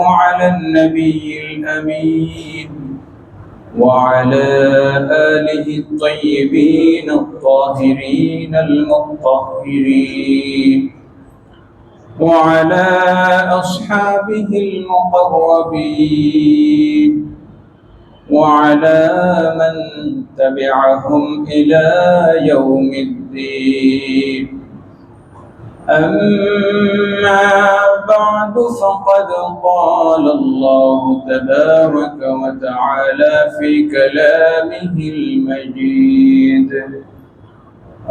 على النبي الأمين وعلى آله الطيبين الطاهرين المطهرين وعلى أصحابه المقربين وعلى من تبعهم إلى يوم الدين. أما بعد فقد قال الله تبارك وتعالى في كلامه المجيد: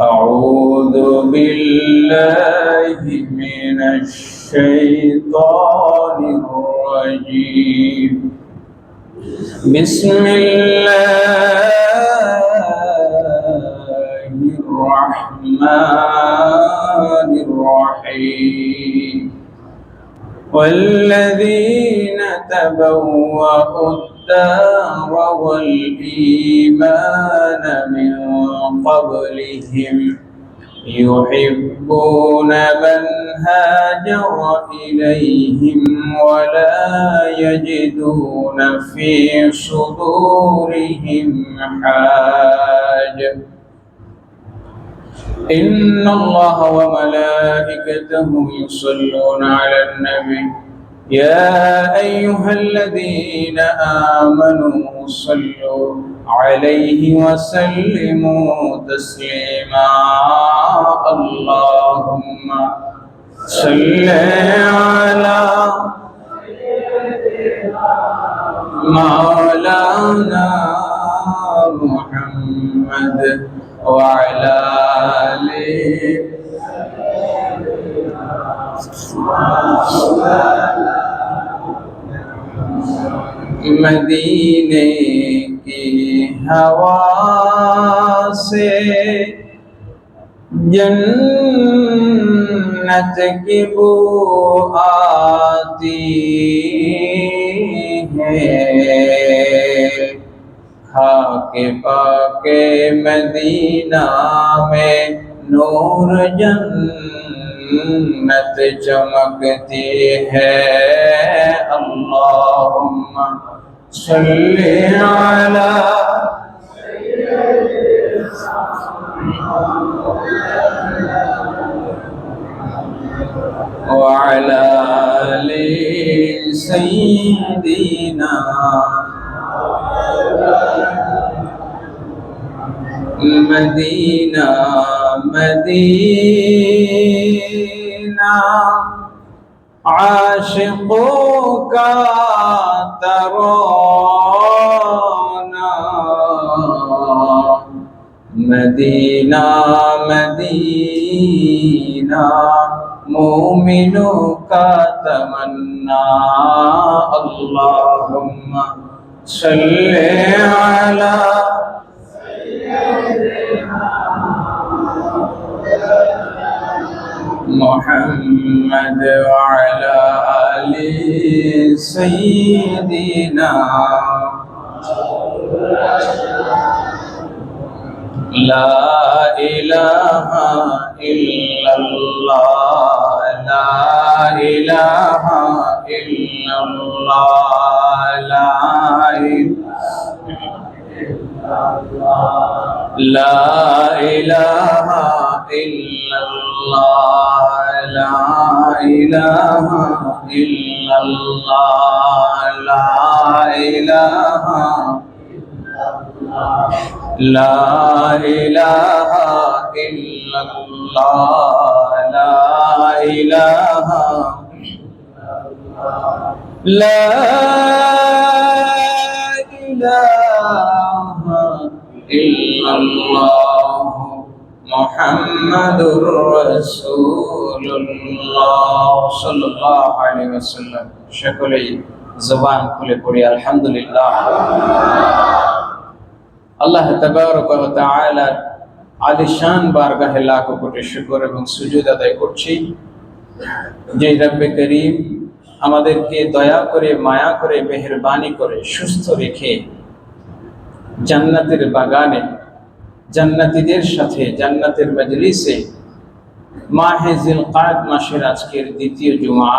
أعوذ بالله من الشيطان الرجيم. بسم الله الرحمن الرحيم. والذين تبوأوا الدار والإيمان من قبلهم يحبون من هاجر إليهم ولا يجدون في صدورهم حاجة إن الله وملائكته يصلون على النبي يا أيها الذين آمنوا صلوا عليه وسلموا تسليما. اللهم صل على مولانا محمد وعلى آله मदीने की हवा से जन्नत की बू आती है। खाके पाके मदीना में नूर जन्नत चमकती है। अल्लाहुम्मा सल्ली अला वअला आलि सय्यिदिना मदीना मदीना आशिकों का तराना। मदीना मदीना मोमिनों का तमन्ना। अल्लाहुम्मा सल्ली अला मुहम्मद वअला आलि सय्यिदिना। ला इलाहा इल्लल्लाह ला इलाहा इल्लल्लाह ला इलाहा इल्लल्लाह ला इलाहा इल्लल्लाह ला इलाहा ला इलाहा इल्लल्लाह ला इलाहा ला इलाहा इल्लल्लाह मुहम्मदुर रसूलुल्लाह सल्लल्लाहु अलैहि वसल्लम। সকলেই জবান খুলে পড়ি আলহামদুলিল্লাহ। আল্লাহ তাবারক ওয়া তাআলার আলিশান বারগাহে লাখো কোটি শুকর এবং সুজুদ আদায় করছি যে রব্বে করিম আমাদেরকে দয়া করে মায়া করে মেহেরবানি করে সুস্থ রেখে জান্নাতের বাগানে জান্নাতীদের সাথে জান্নাতের মজলিসে মাহে জিলকাদ মাসের আজকের দ্বিতীয় জুমা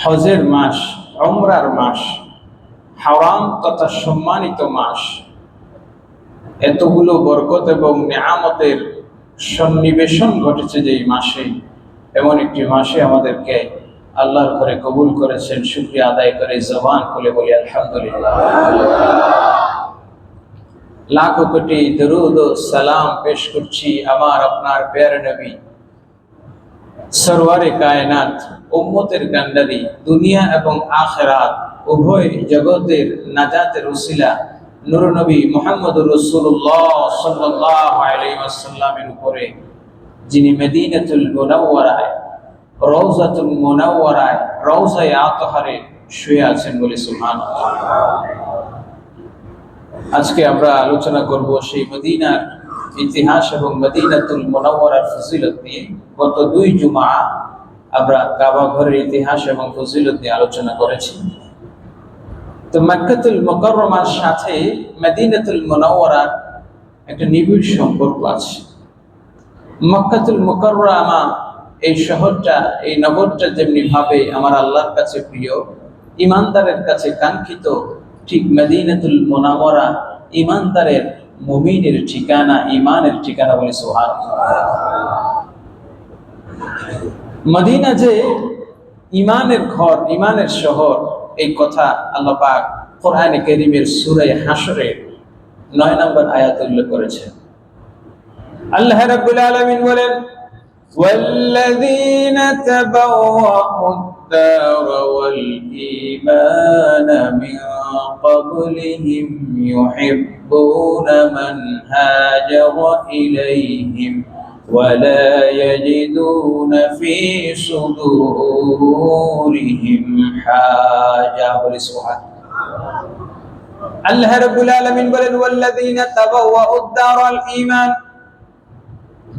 হজের মাস, উমরার মাস, হারাম তথা সম্মানিত মাস, এতগুলো বরকত এবং নিয়ামতের সন্নিবেশন ঘটেছে যে মাসে, এমন একটি মাসে আমাদেরকে আল্লাহর ঘরে কবুল করেছেন। শুকরিয়া আদায় করে জবান খুলে বলি আলহামদুলিল্লাহ। লাখো কোটি দরুদ ও সালাম পেশ করছি আমার আপনার প্যারে নবী সরওয়ারে কায়নাত, উম্মতের কান্ডারি, দুনিয়া এবং আখিরাত উভয় জগতের নাজাতের ওসিলা নূর নবী মুহাম্মদুর রাসূলুল্লাহ সাল্লাল্লাহু আলাইহি ওয়াসাল্লামের উপরে, যিনি মদিনাতুল মুনাওয়ারায়, রওজাতুল মুনাওয়ারায়, রওজায়ে আতহারে শুয়ে আছেন বলে সুবহানাল্লাহ। আজকে আমরা আলোচনা করব সেই মদিনার ইতিহাস এবং মদিনাতুল মুনাওয়ারার ফজিলত নিয়ে। গত 2 জুমা আমরা কাবা ঘরের ইতিহাস এবং ফজিলত নিয়ে আলোচনা করেছি। তো মক্কাতুল মুকাররমার সাথে মদিনাতুল মুনাওয়ারার একটা নিবিড় সম্পর্ক আছে। মক্কাতুল মুকাররমা এই শহরটা, এই নগরটা যেমনি ভাবে আমার আল্লাহর কাছে প্রিয়, ইমানদারের কাছে কাঙ্ক্ষিত, ঠিক মদিনাতুল মুনাওয়ারা ইমানদারের, মুমিনের ঠিকানা, ইমানের ঠিকানা বলে সুবহানাল্লাহ। মদিনা যে ইমানের ঘর, ইমানের শহর, এই কথা আল্লাহ পাক কোরআনে কারীমের সূরা হাশরের 9 নম্বর আয়াতে উল্লেখ করেছেন। আল্লাহ রাব্বুল আলামিন বলেন, والذين تبوأوا الدار والإيمان من قبلهم يحبون من هاجر إليهم ولا يجدون في صدورهم حاجة الله رب العالمين বলেন والذين تبوأوا الدار والإيمان,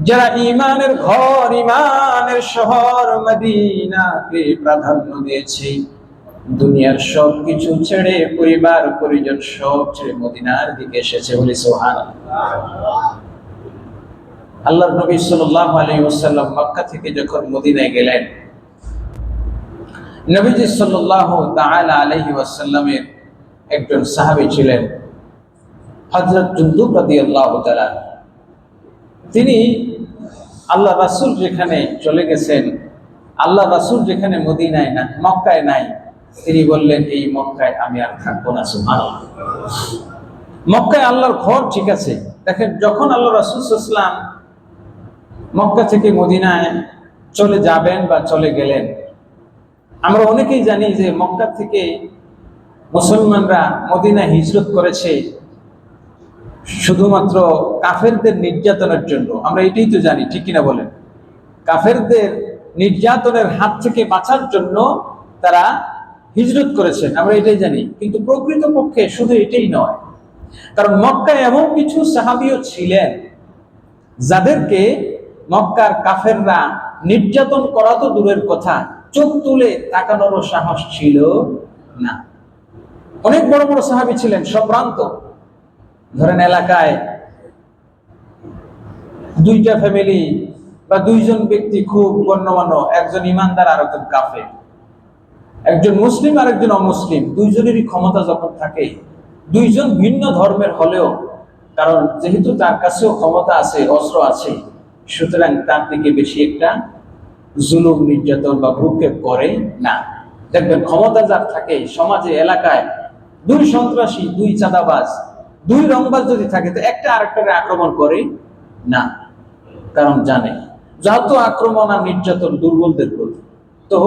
যারা ইমানের ঘর, ইমানের শহর মদিনাকে প্রাধান্য দিয়েছে, দুনিয়ার সব কিছু ছেড়ে, পরিবার পরিজন সব ছেড়ে মদিনার দিকে এসেছে বলে সুবহানাল্লাহ। আল্লাহর নবী সাল্লাল্লাহু আলাইহি ওয়াসাল্লাম মক্কা থেকে যখন মদিনায় গেলেন, নবীজি সাল্লাল্লাহু তাআলা আলাইহি ওয়াসাল্লামের একজন সাহাবী ছিলেন হযরত জুনদুব রাদিয়াল্লাহু তাআলা। তিনি আল্লাহ রাসূল যেখানে চলে গেছেন, আল্লাহ রাসূল যেখানে মদিনায় না, মক্কায় নাই, তিনি বললেন এই মক্কায় আমি আর থাকবো না। সুবহানাল্লাহ। মক্কায় আল্লাহর ঘর ঠিক আছে। দেখেন, যখন আল্লাহ রাসূল সাল্লাল্লাহু আলাইহি ওয়াসাল্লাম মক্কা থেকে মদিনায় চলে যাবেন বা চলে গেলেন, আমরা অনেকেই জানি যে মক্কা থেকে মুসলমানরা মদিনায় হিজরত করেছে শুধুমাত্র কাফেরদের নির্যাতনের জন্য। আমরা এটাই তো জানি, ঠিক কিনা বলেন? কাফেরদের নির্যাতনের হাত থেকে বাঁচার জন্য তারা হিজরত করেছেন, আমরা এটাই জানি। কিন্তু প্রকৃতপক্ষে শুধু এটাই নয়, কারণ মক্কায় এমন কিছু সাহাবীও ছিলেন যাদেরকে মক্কার কাফেররা নির্যাতন করা তো দূরের কথা, চোখ তুলে তাকানোরও সাহস ছিল না। অনেক বড় বড় সাহাবী ছিলেন, সম্ভ্রান্ত। ধরেন এলাকায় 2টা ফ্যামিলি বা 2জন ব্যক্তি খুব গণ্যমান্য, একজন ইমানদার আর একজন কাফের, একজন মুসলিম আর একজন অমুসলিম, 2জনেরই ক্ষমতা যখন থাকে, 2জন ভিন্ন ধর্মের হলেও, কারণ যেহেতু তার কাছেও ক্ষমতা আছে, অস্ত্র আছে, সুতরাং তার দিকে বেশি একটা জুলুম, নির্যাতন বা ভ্রুক্ষেপ করে না। দেখবেন ক্ষমতা যার থাকে সমাজে, এলাকায়, 2 সন্ত্রাসী, 2 চাঁদাবাজ, 2 রংবাজ যদি থাকে, তো একটা আরেকটাকে আক্রমণ করে না, কারণ জানে যত আক্রমণ আর নির্যাতন দুর্বলদের প্রতি। তো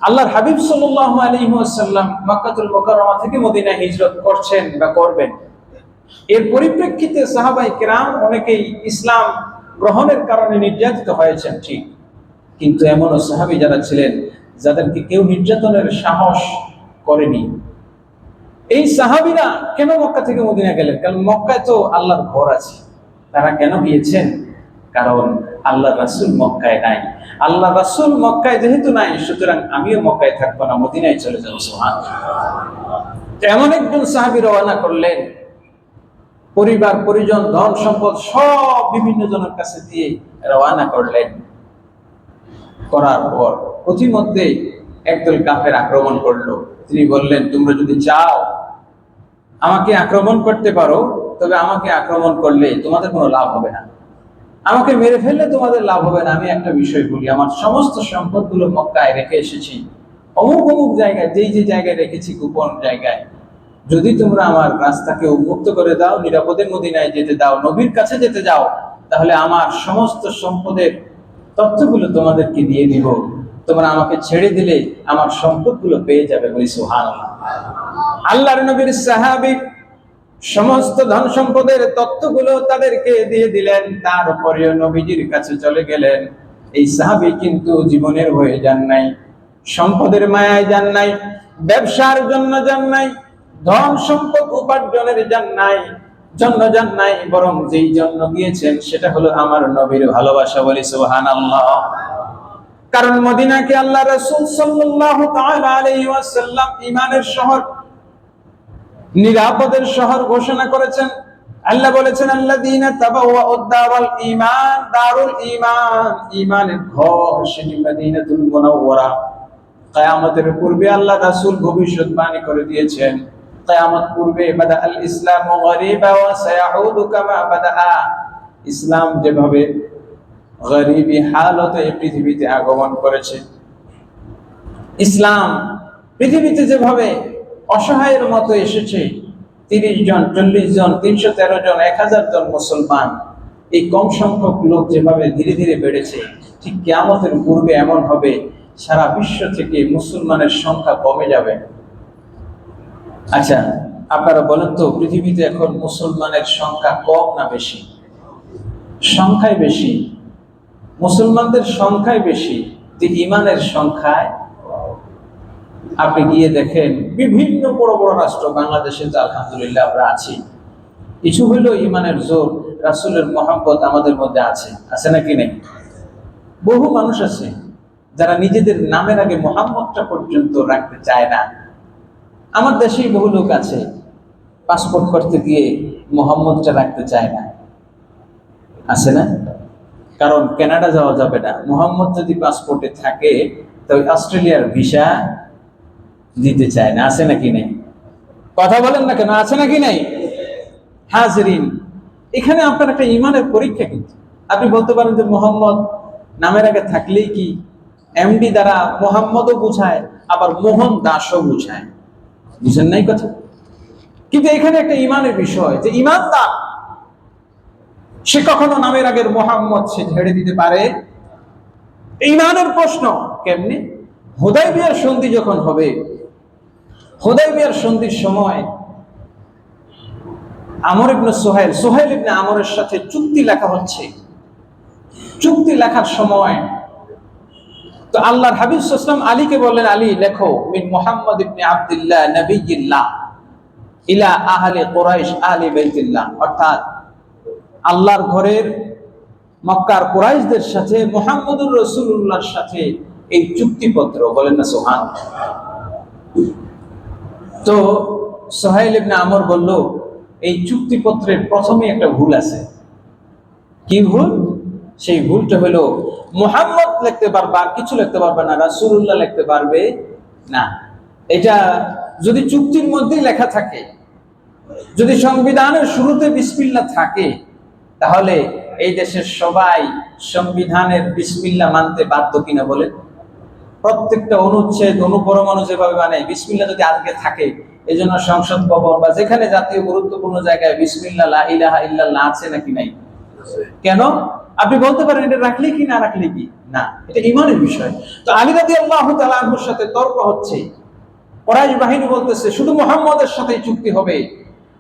আল্লাহর হাবিব সাল্লাল্লাহু আলাইহি ওয়াসাল্লাম মক্কাতুল মুকাররমা থেকে মদিনায় হিজরত করছেন বা করবেন। এর পরিপ্রেক্ষিতে সাহাবায়ে কেরাম অনেকেই ইসলাম গ্রহণের কারণে নির্যাতিত হয়েছেন, ঠিক, কিন্তু এমনও সাহাবী যারা ছিলেন যাদেরকে কেউ নির্যাতনের সাহস করেনি। এই সাহাবীরা কেন মক্কা থেকে মদিনা গেলেন? কারণ মক্কায় তো আল্লাহর ঘর আছে। তারা কেন গিয়েছেন? কারণ আল্লাহ রাসূল মক্কায় নাই। আল্লাহ রাসূল মক্কায় যেহেতু নাই, সুতরাং আমিও মক্কায় থাকবো না, মদিনায় চলে যাবো। সুবহানাল্লাহ। এমন একজন সাহাবী রওনা করলেন, পরিবার পরিজন, ধন সম্পদ সব বিভিন্ন জনের কাছে দিয়ে রওনা করলেন। করার পর প্রতিমধ্যে একদল কাফের আক্রমণ করলো। তিনি বললেন, তোমরা যদি চাও আমাকে আক্রমণ করতে পারো, তবে আমাকে আক্রমণ করলে তোমাদের কোনো লাভ হবে না, আমাকে মেরে ফেললে তোমাদের লাভ হবে না। আমি একটা বিষয় বলি, আমার সমস্ত সম্পদগুলো মক্কায় রেখে এসেছি, অমুক অমুক জায়গায়, যেই যে জায়গায় রেখেছি গোপন জায়গায়, যদি তোমরা আমার রাস্তাকে উন্মুক্ত করে দাও, নিরাপদে মদিনায় যেতে দাও, নবীর কাছে যেতে যাও, তাহলে আমার সমস্ত সম্পদের তথ্যগুলো তোমাদেরকে দিয়ে দিব। তোমরা আমাকে ছেড়ে দিলে আমার সম্পদগুলো পেয়ে যাবে। বলি সুবহানাল্লাহ। আল্লাহর নবীর সাহাবী সমস্ত ধন সম্পদের তথ্যগুলো তাদেরকে দিয়ে দিলেন, তারপরেও নবীজির কাছে চলে গেলেন। এই সাহাবী কিন্তু জীবনের হয়ে যান নাই, সম্পদের মায়ায় যান নাই, ব্যবসার জন্য যান নাই, ধন সম্পদ উপার্জনের জন্য যান নাই, বরং যেই জন্য গিয়েছেন সেটা হলো আমার নবীর ভালোবাসা। বলি সুবহানাল্লাহ। কারণ মদিনাকে আল্লাহ রাসূল সাল্লাল্লাহু তাআলা আলাইহি ওয়াসাল্লাম ঈমানের শহর, নিরাপদের শহর ঘোষণা করেছেন। আল্লাহ বলেছেন, আল্লাযীনা তাবাওয়াউদ দারাল ঈমান, দারুল ঈমান, ঈমানের ঘর সেটি মদিনাতুল মুনাওয়ারা। কিয়ামতের পূর্বে আল্লাহ রাসূল ভবিষ্যৎবাণী করে দিয়েছেন, কিয়ামত পূর্বে বাদা আল ইসলামু গরীবা ওয়া সায়াউদু কামা বাদা। ইসলাম যেভাবে গরীবী হালতে এই পৃথিবীতে আগমন করেছে, ইসলাম পৃথিবীতে যেভাবে অসহায়ের মতো এসেছে, 30 জন, 40 জন, 313 জন, 1000 জন মুসলমান, এই কম সংখ্যক লোক যেভাবে ধীরে ধীরে বেড়েছে, ঠিক কিয়ামতের পূর্বে এমন হবে সারা বিশ্ব থেকে মুসলমানের সংখ্যা কমে যাবে। আচ্ছা, আপনারা বলেন তো, পৃথিবীতে এখন মুসলমানের সংখ্যা কম না বেশি? সংখ্যায় বেশি, মুসলমানদের সংখ্যায় বেশি, যে ঈমানের সংখ্যায়। আপনি গিয়ে দেখেন বিভিন্ন বড় বড় রাষ্ট্র, বাংলাদেশে তো আলহামদুলিল্লাহ আমরা আছি, কিছু হইলেও ঈমানের জোর, রাসূলের মহব্বত আমাদের মধ্যে আছে, আছে নাকি নেই? বহু মানুষ আছে যারা নিজেদের নামের আগে মুহাম্মদটা পর্যন্ত রাখতে চায় না। আমার দেশেই বহু লোক আছে, পাসপোর্ট করতে গিয়ে মুহাম্মদটা রাখতে চায় না, আছে না? কারণ কানাডা যাওয়া যাবে না, মুহাম্মদ যদি পাসপোর্টে থাকে তবে অস্ট্রেলিয়ার ভিসা দিতে চায় না, আছে নাকি নেই? কথা বলেন না কেন, আছে নাকি নেই? হাজরিন, এখানে আপনার একটা ঈমানের পরীক্ষা। কিন্তু আপনি বলতে পারেন যে মুহাম্মদ নামের আগে থাকলেই কি এমডি দ্বারা মুহাম্মদও বুঝায়, আবার মোহন দাসও বুঝায়, বুঝেন নাই কথা? কিন্তু এখানে একটা ঈমানের বিষয়, যে ঈমানদার সে কখনো নামের আগের মুহাম্মদ সে ঝেড়ে দিতে পারে? ঈমানের প্রশ্ন কেমনে? হুদায়বিয়ার সন্ধি যখন হবে, হুদায়বিয়ার সন্ধির সময় আমর ইবনে সোহাইল ইবনে আমরের সাথে চুক্তি লেখা হচ্ছে। চুক্তি লেখার সময় তো আল্লাহর হাবিব সাল্লাল্লাহু আলাইহি ওয়াসাল্লাম আলীকে বললেন, আলী লেখো, মিন মুহাম্মদ ইবনে আব্দুল্লাহ নবিয়্যিল্লাহ ইলা আহলি কুরাইশ আহলি বাইতিল্লাহ, অর্থাৎ আল্লাহর ঘরের মক্কার কুরাইশদের সাথে মুহাম্মদুর রাসূলুল্লাহর সাথে এই চুক্তিপত্র। বলেন না সুবহানাল্লাহ। তো সোহাইল ইবনে আমর বলল, এই চুক্তিপত্রের প্রথমে একটা ভুল আছে। কি ভুল? সেই ভুলটা হলো মুহাম্মদ লিখতে পারবে আর কিছু লিখতে পারবে না, রাসূলুল্লাহ লিখতে পারবে না। এটা যদি চুক্তির মধ্যেই লেখা থাকে, যদি সংবিধানের শুরুতে বিসমিল্লাহ থাকে, তাহলে এই দেশের সবাই সংবিধানের বিসমিল্লাহ মানতে বাধ্য কিনা বলে? প্রত্যেকটা অনুচ্ছেদ, অনুপরমাণু যেভাবে মানে বিসমিল্লাহ যদি আজকে থাকে, এই জন্য সংসদ ভবন বা যেখানে জাতীয় গুরুত্বপূর্ণ জায়গায় বিসমিল্লাহ লা ইলাহা ইল্লাল্লাহ আছে নাকি নাই? কেন? আপনি বলতে পারেন এটা রাখলে কি না রাখলে কি না, এটা ঈমানের বিষয়। তো আলী রাদিয়াল্লাহু তাআলা আনহুর সাথে তর্ক হচ্ছে, কুরাইশ বাহিনী বলতেছে শুধু মুহাম্মদের সাথেই চুক্তি হবে,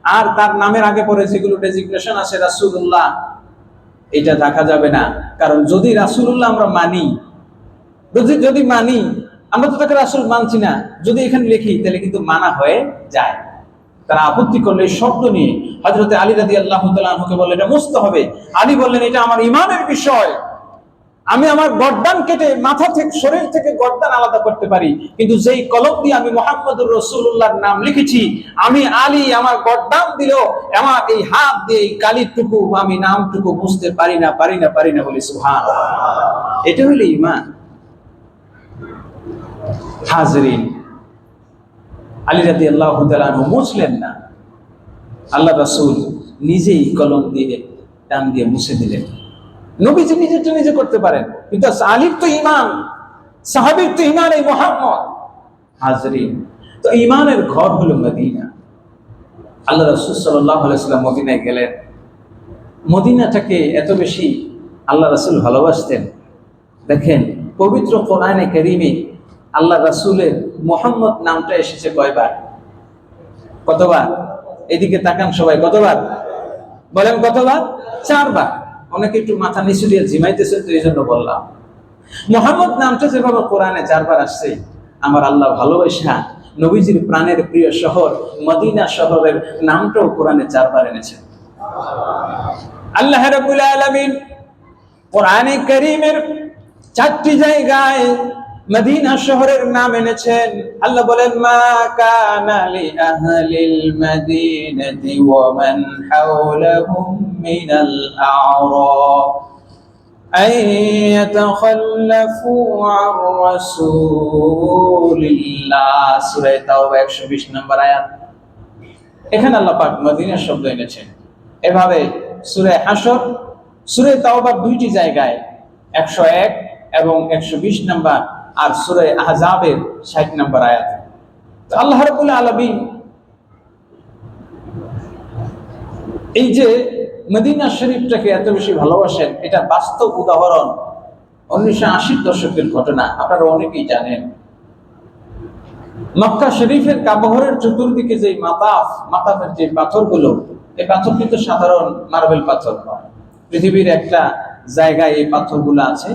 আর তার নামের আগে পরে যেগুলো ডেজিগনেশন আছে রাসূলুল্লাহ, এটা রাখা যাবে না। কারণ যদি রাসূলুল্লাহ আমরা মানি, যদি মানি, আমরা তো তাকে রাসূল মানছি না, যদি এখানে লিখি তাহলে কিন্তু মানা হয়ে যায়। তারা আপত্তি করলে এই শব্দ নিয়ে হযরত আলী রাদিয়াল্লাহু তাআলা আনহুকে বললেন এটা মুছতে হবে। আলী বললেন এটা আমার ঈমানের বিষয়, আমি আমার গর্দান কেটে মাথা থেকে, শরীর থেকে গর্দান আলাদা করতে পারি, কিন্তু যেই কলম দিয়ে আমি মুহাম্মদুর রাসূলুল্লাহর নাম লিখেছি, আমি আলী আমার গর্দান দিলেও আমার এই হাত দিয়ে এই কালিটুকু, আমি নামটুকু মুছতে পারি না বলি সুবহানাল্লাহ। এটা হলো ঈমান। হাজরিন, আলী রাদিয়াল্লাহু তাআলা আনহু মুছলেন না, আল্লাহ রাসূল নিজেই কলম দিয়ে টান দিয়ে মুছে দিলেন। নবীজি নিজের জন্য নিজে করতে পারেন, কিন্তু আলীর তো ঈমান, সাহাবীর তো ঈমান এই মুহাম্মদ। হাজরিন, তো ঈমানের ঘর হলো মদিনা। আল্লাহ রাসূল সাল্লাল্লাহু আলাইহি ওয়াসাল্লাম মদিনায় গেলেন। মদিনাটাকে এত বেশি আল্লাহ রাসূল ভালোবাসতেন। দেখেন, পবিত্র কোরআনে কারীমে আল্লাহ রাসূলের মুহাম্মদ নামটা এসেছে কয়বার? কতবার? এদিকে তাকান সবাই, কতবার বলেন? কতবার? 4 বার। অনেকে একটু মাথা নিচু দিয়ে ঝিমাইতেছে, তো এই জন্য বললাম। মুহাম্মদ নামটা যেভাবে কোরআনে 4 বার আসছে, আমার আল্লাহ ভালোবাসা নবীজির প্রাণের প্রিয় শহর মদিনা শহরের নামটাও কোরআনে 4 বার এনেছেন। আল্লাহ রাব্বুল আলামিন কোরআনে কারীমের 4টি জায়গায় মদিনা শহরের নাম এনেছেন। আল্লাহ বলেন, মা কানা লি আহলিল মদিনাতি ওয়া মান হাওলাহুম মিনাল আ'রাব আন ইয়াতাখাল্লাফু আন রাসূলিল্লাহ। সূরা তাওবা 120 নম্বর আয়াত। এখানে আল্লাহ পাক মদিনা শব্দ এনেছেন। এভাবে সূরা হাশর, সূরা তাওবার 2টি জায়গায় 101 এবং 120 নম্বর, আর সূরা আহজাবের 60 নম্বর আয়াত। তো আল্লাহ রাব্বুল আলামিন এই যে মদিনা শরীফটাকে এত বেশি ভালোবাসেন, এটা বাস্তব উদাহরণ 1980 দশকের ঘটনা। আপনারা অনেকেই জানেন, মক্কা শরীফের কাবাঘরের চতুর্দিকে যে মাতাফের যে পাথরগুলো, এই পাথর কিন্তু সাধারণ মার্বেল পাথর নয়। পৃথিবীর একটা জায়গায় এই পাথরগুলো আছে,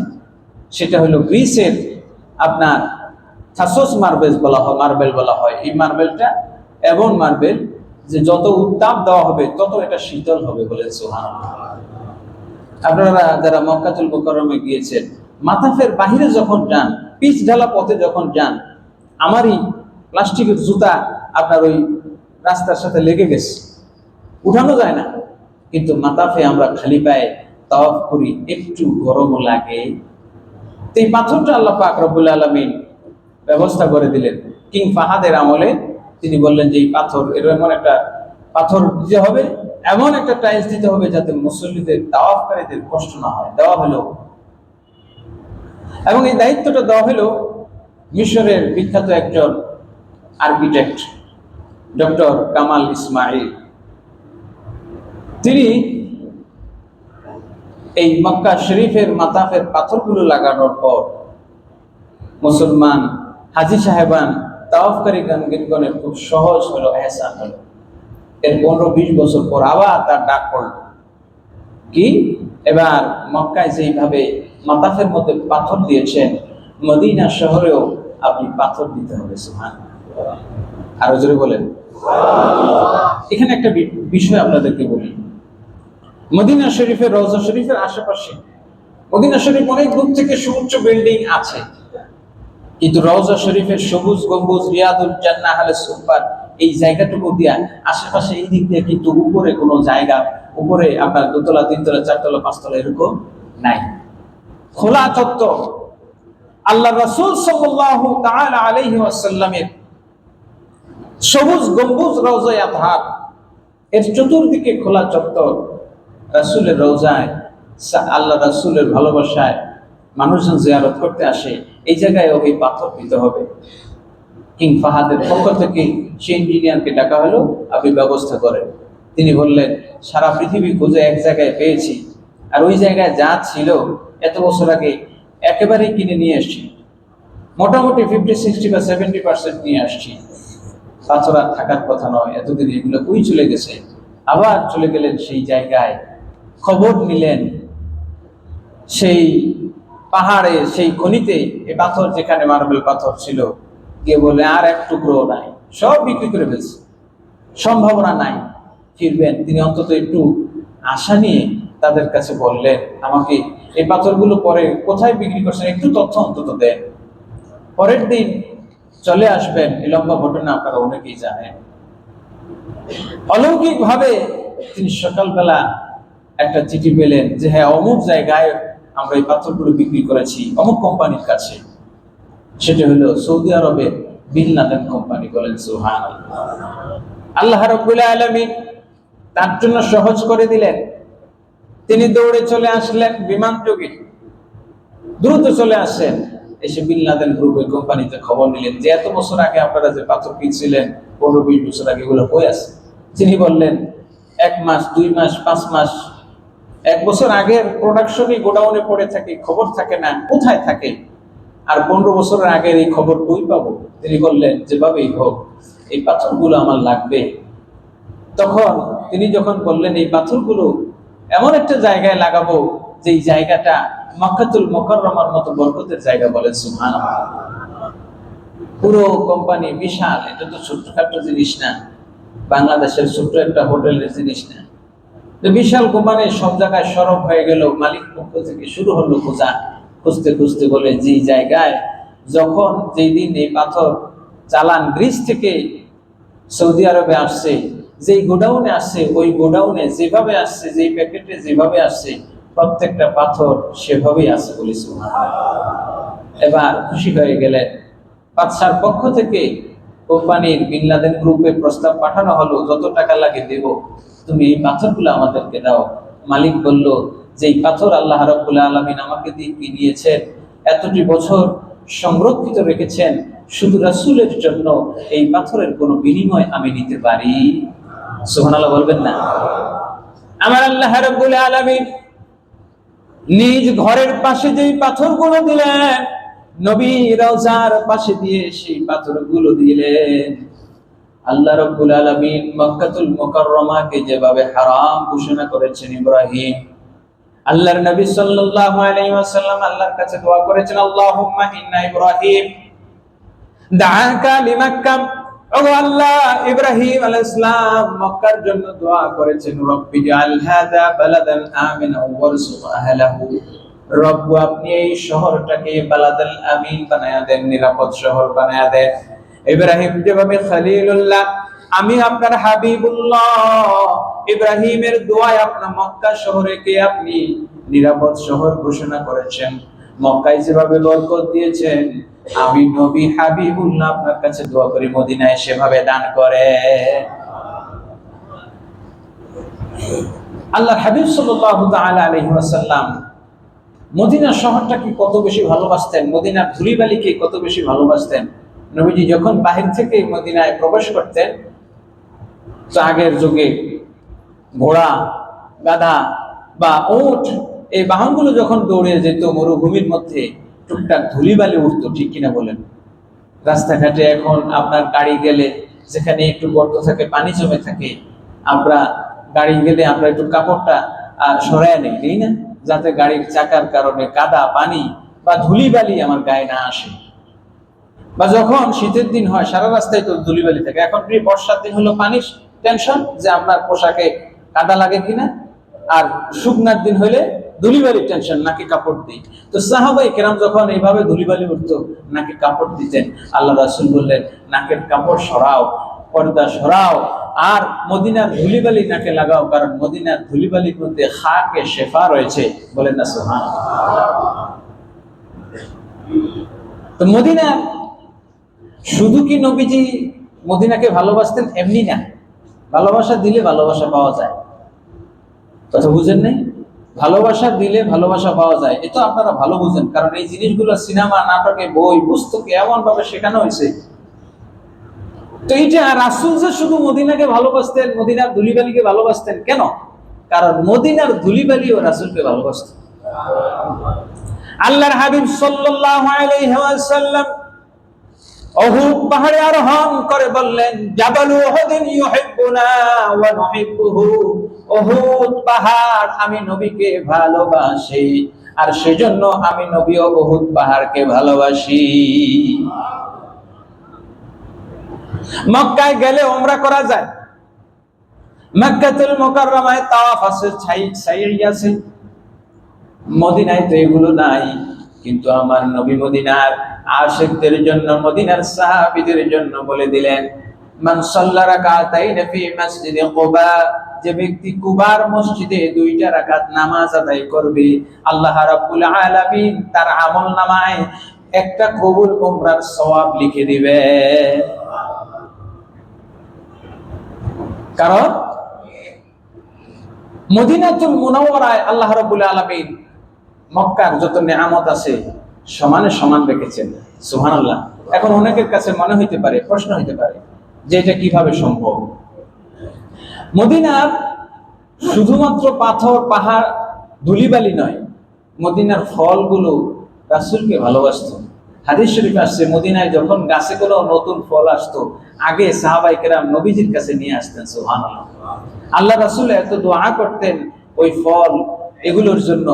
সেটা হলো গ্রিসের আপনার থাসোস মার্বেল বলা হয়। এই মার্বেলটা এমন মার্বেল যে যত উত্তাপ দেওয়া হবে তত এটা শীতল হবে, বলেন সুবহানাল্লাহ। আপনারা যারা মক্কাতুল মুকাররমে গিয়েছেন, মাতাফের বাহিরে যখন যান, পিচ ঢালা পথে যখন যান, আমারই প্লাস্টিকের জুতা আপনার ওই রাস্তার সাথে লেগে গেছে, উঠানো যায় না। কিন্তু মাতাফে আমরা খালি পায়ে তাওয়াফ করি, একটু গরম লাগে। এই পাথরটা আল্লাহ পাক রব্বুল আলামিন ব্যবস্থা করে দিলেন। কিং ফাহাদের আমলে তিনি বললেন যে এই পাথর, এমন একটা পাথর দিতে হবে, এমন একটা টাইলস দিতে হবে যাতে মুসল্লিদের, তাওয়াফকারীদের কষ্ট না হয়। দেওয়া হলো, এবং এই দায়িত্বটা দেওয়া হলো মিশরের বিখ্যাত একজন আর্কিটেক্ট ডক্টর কামাল ইসমাইল। তিনি এই মক্কা শরীফের মাতাফের পাথরগুলো লাগানোর পর মুসলমান হাজী সাহেবান তাওয়াফকারী গণের খুব সহজ হলো, এহসান হলো। এর 15-20 বছর পর আবার তার ডাক পড়লো, কি এবার মক্কায় যেইভাবে মাতাফের মধ্যে পাথর দিয়েছেন, মদিনা শহরেও আপনি পাথর দিতে হবে। সুবহানাল্লাহ, আরো জোরে বলেন। এখানে একটা বিষয় আপনাদেরকে বলি, মদিনা শরীফের, রওজা শরীফের আশেপাশে, মদিনা শরীফ অনেক দূর থেকে সুউচ্চ বিল্ডিং আছে, কিন্তু রওজা শরীফের সবুজ গম্বুজ, রিয়াদুল জান্নাহ, আহলে সুফার, এই জায়গাটুকু দিয়া আশেপাশে এই দিক দিয়ে কিন্তু উপরে কোনো জায়গা, উপরে আপনার 2 তলা 3 তলা 4 তলা 5 তলা এরকম নাই, খোলা চত্বর। আল্লাহ রাসূল সাল্লাল্লাহু তাআলা আলাইহি ওয়াসাল্লামের সবুজ গম্বুজ রওজায়ে আতহার, এর চতুর্দিকে খোলা চত্বর। রাসূলের রওজায়, আল্লাহ রাসূলের ভালোবাসায় মানুষজন জিয়ারত করতে আসে, এই জায়গায় ওই পাথর দিতে হবে। কিং ফাহাদের পক্ষ থেকে সেই ইঞ্জিনিয়ারকে ডাকা হলো, আপনি ব্যবস্থা করেন। তিনি বললেন, সারা পৃথিবী খুঁজে এক জায়গায় পেয়েছি, আর ওই জায়গায় যা ছিল এত বছর আগে একেবারেই কিনে নিয়ে আসছি, মোটামুটি 50-60 বা 70% নিয়ে আসছি। পাথর আর থাকার কথা নয়, এতদিন এগুলো কই চলে গেছে। আবার চলে গেলেন সেই জায়গায়, খবর নিলেন সেই পাহাড়ে, সেই খনিতে এই পাথর, যেখানে মার্বেল পাথর ছিল, গিয়ে বলে আর এক টুকরো নাই, সব বিক্রি করে ফেলছে, সম্ভাবনা নাই ফিরবেন। তিনি অন্তত একটু আশা নিয়ে তাদের কাছে বললেন, আমাকে এই পাথরগুলো পরে কোথায় বিক্রি করছেন একটু তথ্য অন্তত দেন, পরের দিন চলে আসবেন। এই লম্বা ঘটনা আপনারা অনেকেই জানেন। অলৌকিক ভাবে তিনি সকালবেলা একটা চিঠি পেলেন যে হ্যাঁ, অমুক জায়গায় আমরা এই পাথরগুলো বিক্রি করেছি অমুক কোম্পানির কাছে। সেটা হলো সৌদি আরবের বিন লাদেন কোম্পানি। বলেন সুবহানাল্লাহ। আল্লাহ রাব্বুল আলামিন তার জন্য সহজ করে দিলেন। তিনি দৌড়ে চলে আসলেন বিমান যোগে, দ্রুত চলে আসেন, এসে বিন লাদেন গ্রুপের কোম্পানিতে খবর নিলেন যে এত বছর আগে আপনারা যে পাথর কিনছিলেন 15-20 বছর আগে, এগুলো কই আছে? তিনি বললেন 1 মাস, 2 মাস, 5 মাস, 1 বছর আগের প্রোডাকশনই গোডাউনে পড়ে থাকে, খবর থাকে না, কোথায় থাকে? আর 15 বছরের আগের এই খবর কই পাবো? তিনি বললেন যেভাবেই হোক এই পাথরগুলো আমার লাগবে। তখন তিনি যখন বললেন এই পাথরগুলো এমন একটা জায়গায় লাগাবো যেই জায়গাটা মক্কাতুল মুকাররমার মতো বরকতের জায়গা। বলেন সুবহানাল্লাহ। পুরো কোম্পানি বিশাল, এটা তো ছোট্টখাটো জিনিস না, বাংলাদেশের ছোট্ট একটা হোটেলের জিনিস না। তো বিশাল কোম্পানি সব জায়গায় সরব হয়ে গেল, মালিক পক্ষ থেকে শুরু হলো খোঁজা, খুঁজতে খুঁজতে বলে যেই জায়গায় যখন যেই দিন এই পাথর চালান গ্রিস থেকে সৌদি আরবে আসছে, যেই গোডাউনে আসছে, ওই গোডাউনে যেভাবে আসছে, যেই প্যাকেটে যেভাবে আসছে, প্রত্যেকটা পাথর সেভাবেই আছে। বলি সুবহানাল্লাহ। এবার খুশি হয়ে গেলেন। বাদশার পক্ষ থেকে কোম্পানির বিন লাদেন গ্রুপে প্রস্তাব পাঠানো হলো, যত টাকা লাগে দেব, তুমি এই পাথরগুলো আমাদেরকে দাও। মালিক বলল যে এই পাথর আল্লাহ রাব্বুল আলামিন আমাকে দিয়ে কিনিয়েছেন, এতটি বছর সংরক্ষিত রেখেছেন, শুধু রাসূলের জন্য এই পাথরের কোনো বিনিময় আমি নিতে পারি? সুবহানাল্লাহ বলবেন না? আমার আল্লাহ রাব্বুল আলামিন নিজ ঘরের পাশে যেই পাথরগুলো দিলেন, নবী রওজার পাশে দিয়ে সেই পাথরগুলো দিলেন। আল্লাহ রাব্বুল আলামিন মক্কাতুল মুকাররমাকে যেভাবে হারাম ঘোষণা করেছেন ইব্রাহিম, আল্লাহর নবী সাল্লাল্লাহু আলাইহি ওয়াসাল্লাম আল্লাহর কাছে দোয়া করেছেন, আল্লাহুম্মা ইন্না ইব্রাহিম দাআকা লিমাক্কা। ও আল্লাহ, ইব্রাহিম আলাইহিস সালাম মক্কার জন্য দোয়া করেছেন, রব্বি জাআল হাযা বালাদান আমিনা ওয়ারযুক আহলাহু। রব্বু, আপনি এই শহরটাকে বালাদাল আমিন বানায়া দেন, নিরাপদ শহর বানায়া দেন। ইব্রাহিম যেভাবে খলিলুল্লাহ, আমি আপনার হাবিবুল্লাহ, ইব্রাহিমের দোয়ায় আপনার মক্কা শহরকে আপনি নিরাপদ শহর ঘোষণা করেছেন, মক্কায় যেভাবে বরকত দিয়েছেন, আমি নবী হাবিবুল্লাহ আপনার কাছে দোয়া করি মদিনায় সেভাবে দান করে। আল্লাহর হাবিব সাল্লাল্লাহু তাআলা আলাইহি ওয়াসাল্লাম মদিনা শহরটাকে কত বেশি ভালোবাসতেন, মদিনার ধুলিবালিকে কত বেশি ভালোবাসতেন। নবীজি যখন বাহির থেকে মদিনায় প্রবেশ করতেন, তো আগের যুগে ঘোড়া, গাধা বা উট, এই বাহনগুলো যখন দৌড়ে যেত মরুভূমির মধ্যে, টুকটাক ধুলিবালি উঠতো, ঠিক কিনা বলেন? রাস্তাঘাটে এখন আপনার গাড়ি গেলে যেখানে একটু গর্ত থাকে, পানি জমে থাকে, আমরা গাড়ি গেলে আমরা একটু কাপড়টা সরায় নেই না, যাতে গাড়ির চাকার কারণে কাদা, পানি বা ধুলিবালি আমার গায়ে না আসে। বা যখন শীতের দিন হয়, সারা রাস্তায় তো ধুলিবালি থাকে। এখন বর্ষার দিন হলো পানির টেনশন, যে আপনার পোশাকে কাদা লাগে কিনা, আর শুকনার দিন হলে ধুলিবালির টেনশন, নাকি কাপড় দিই। তো সাহাবায়ে কেরাম যখন এইভাবে ধুলিবালি উঠতো, নাকি কাপড় দিতেন। আল্লাহ রাসূল বললেন, নাকের কাপড় সরাও, পর্দা সরাও, আর মদিনার ধুলিবালি নাকে লাগাও, কারণ মদিনার ধুলিবালির মধ্যে খাকে শেফা রয়েছে। বলেন না সুবহানাল্লাহ। তো মদিনা, শুধু কি নবীজি মদিনাকে ভালোবাসতেন এমনি না, ভালোবাসা দিলে ভালোবাসা পাওয়া যায়। কথা বুঝেন নাই? ভালোবাসা দিলে ভালোবাসা পাওয়া যায়, এটা আপনারা ভালো বুঝেন, কারণ এই জিনিসগুলো সিনেমা, নাটকে, বই, পুস্তকে এমন ভাবে শেখানো হয়েছে। তো এইটা রাসূল যে শুধু মদিনাকে ভালোবাসতেন, মদিনার ধুলিবালিকে ভালোবাসতেন কেন? কারণ মদিনার ধুলিবালিও রাসূলকে ভালোবাসতেন। আল্লাহর হাবিব সাল্লাল্লাহু আলাইহি ওয়াসাল্লাম উহুদ পাহাড়ে আরোহণ করে বললেন, জাবালু উহুদিন ইউহিব্বুনা ওয়া নুহিব্বুহু। উহুদ পাহাড় আমি নবীকে ভালোবাসি, আর সেজন্য আমি নবীও উহুদ পাহাড়কে ভালোবাসি। মক্কায় গেলে উমরা করা যায়, মক্কাতুল মুকাররমায় তাওয়াফ আছে, সাই আছে। মদিনায় তো এগুলো নাই, কিন্তু আমার নবী মদিনার আশিকদের জন্য, মদিনার সাহাবীদের জন্য বলে দিলেন, মান সাল্লা রাকাতাইন ফি মসজিদে কুবা, যে ব্যক্তি কুবার মসজিদে 2টা রাকাত নামাজ আদায় করবে, আল্লাহ রাব্বুল আলামিন তার আমলনামায় একটা কবুল উমরার সওয়াব লিখে দিবে। কারণ মদিনাতুল মুনাওয়ারায় আল্লাহ রাব্বুল আলামিন মক্কার যত নিয়ামত আছে সমানে সমান রেখেছেন। সুবহানাল্লাহ। এখন অনেকের কাছে মনে হইতে পারে, প্রশ্ন হইতে পারে যে এটা কিভাবে সম্ভব। মদিনার শুধুমাত্র পাথর পাহাড় ধুলিবালি নয়, মদিনার ফলগুলো রাসূলকে ভালোবাসতো। হাদিস শরীফে আসছে মদিনায় যখন গাছে কোনো নতুন ফল আসতো আগে সাহাবায়ে কেরাম নবীজির কাছে নিয়ে আসতেন। সুবহানাল্লাহ। আল্লাহ রাসূল এত দোয়া করতেন ওই ফল এগুলোর জন্য।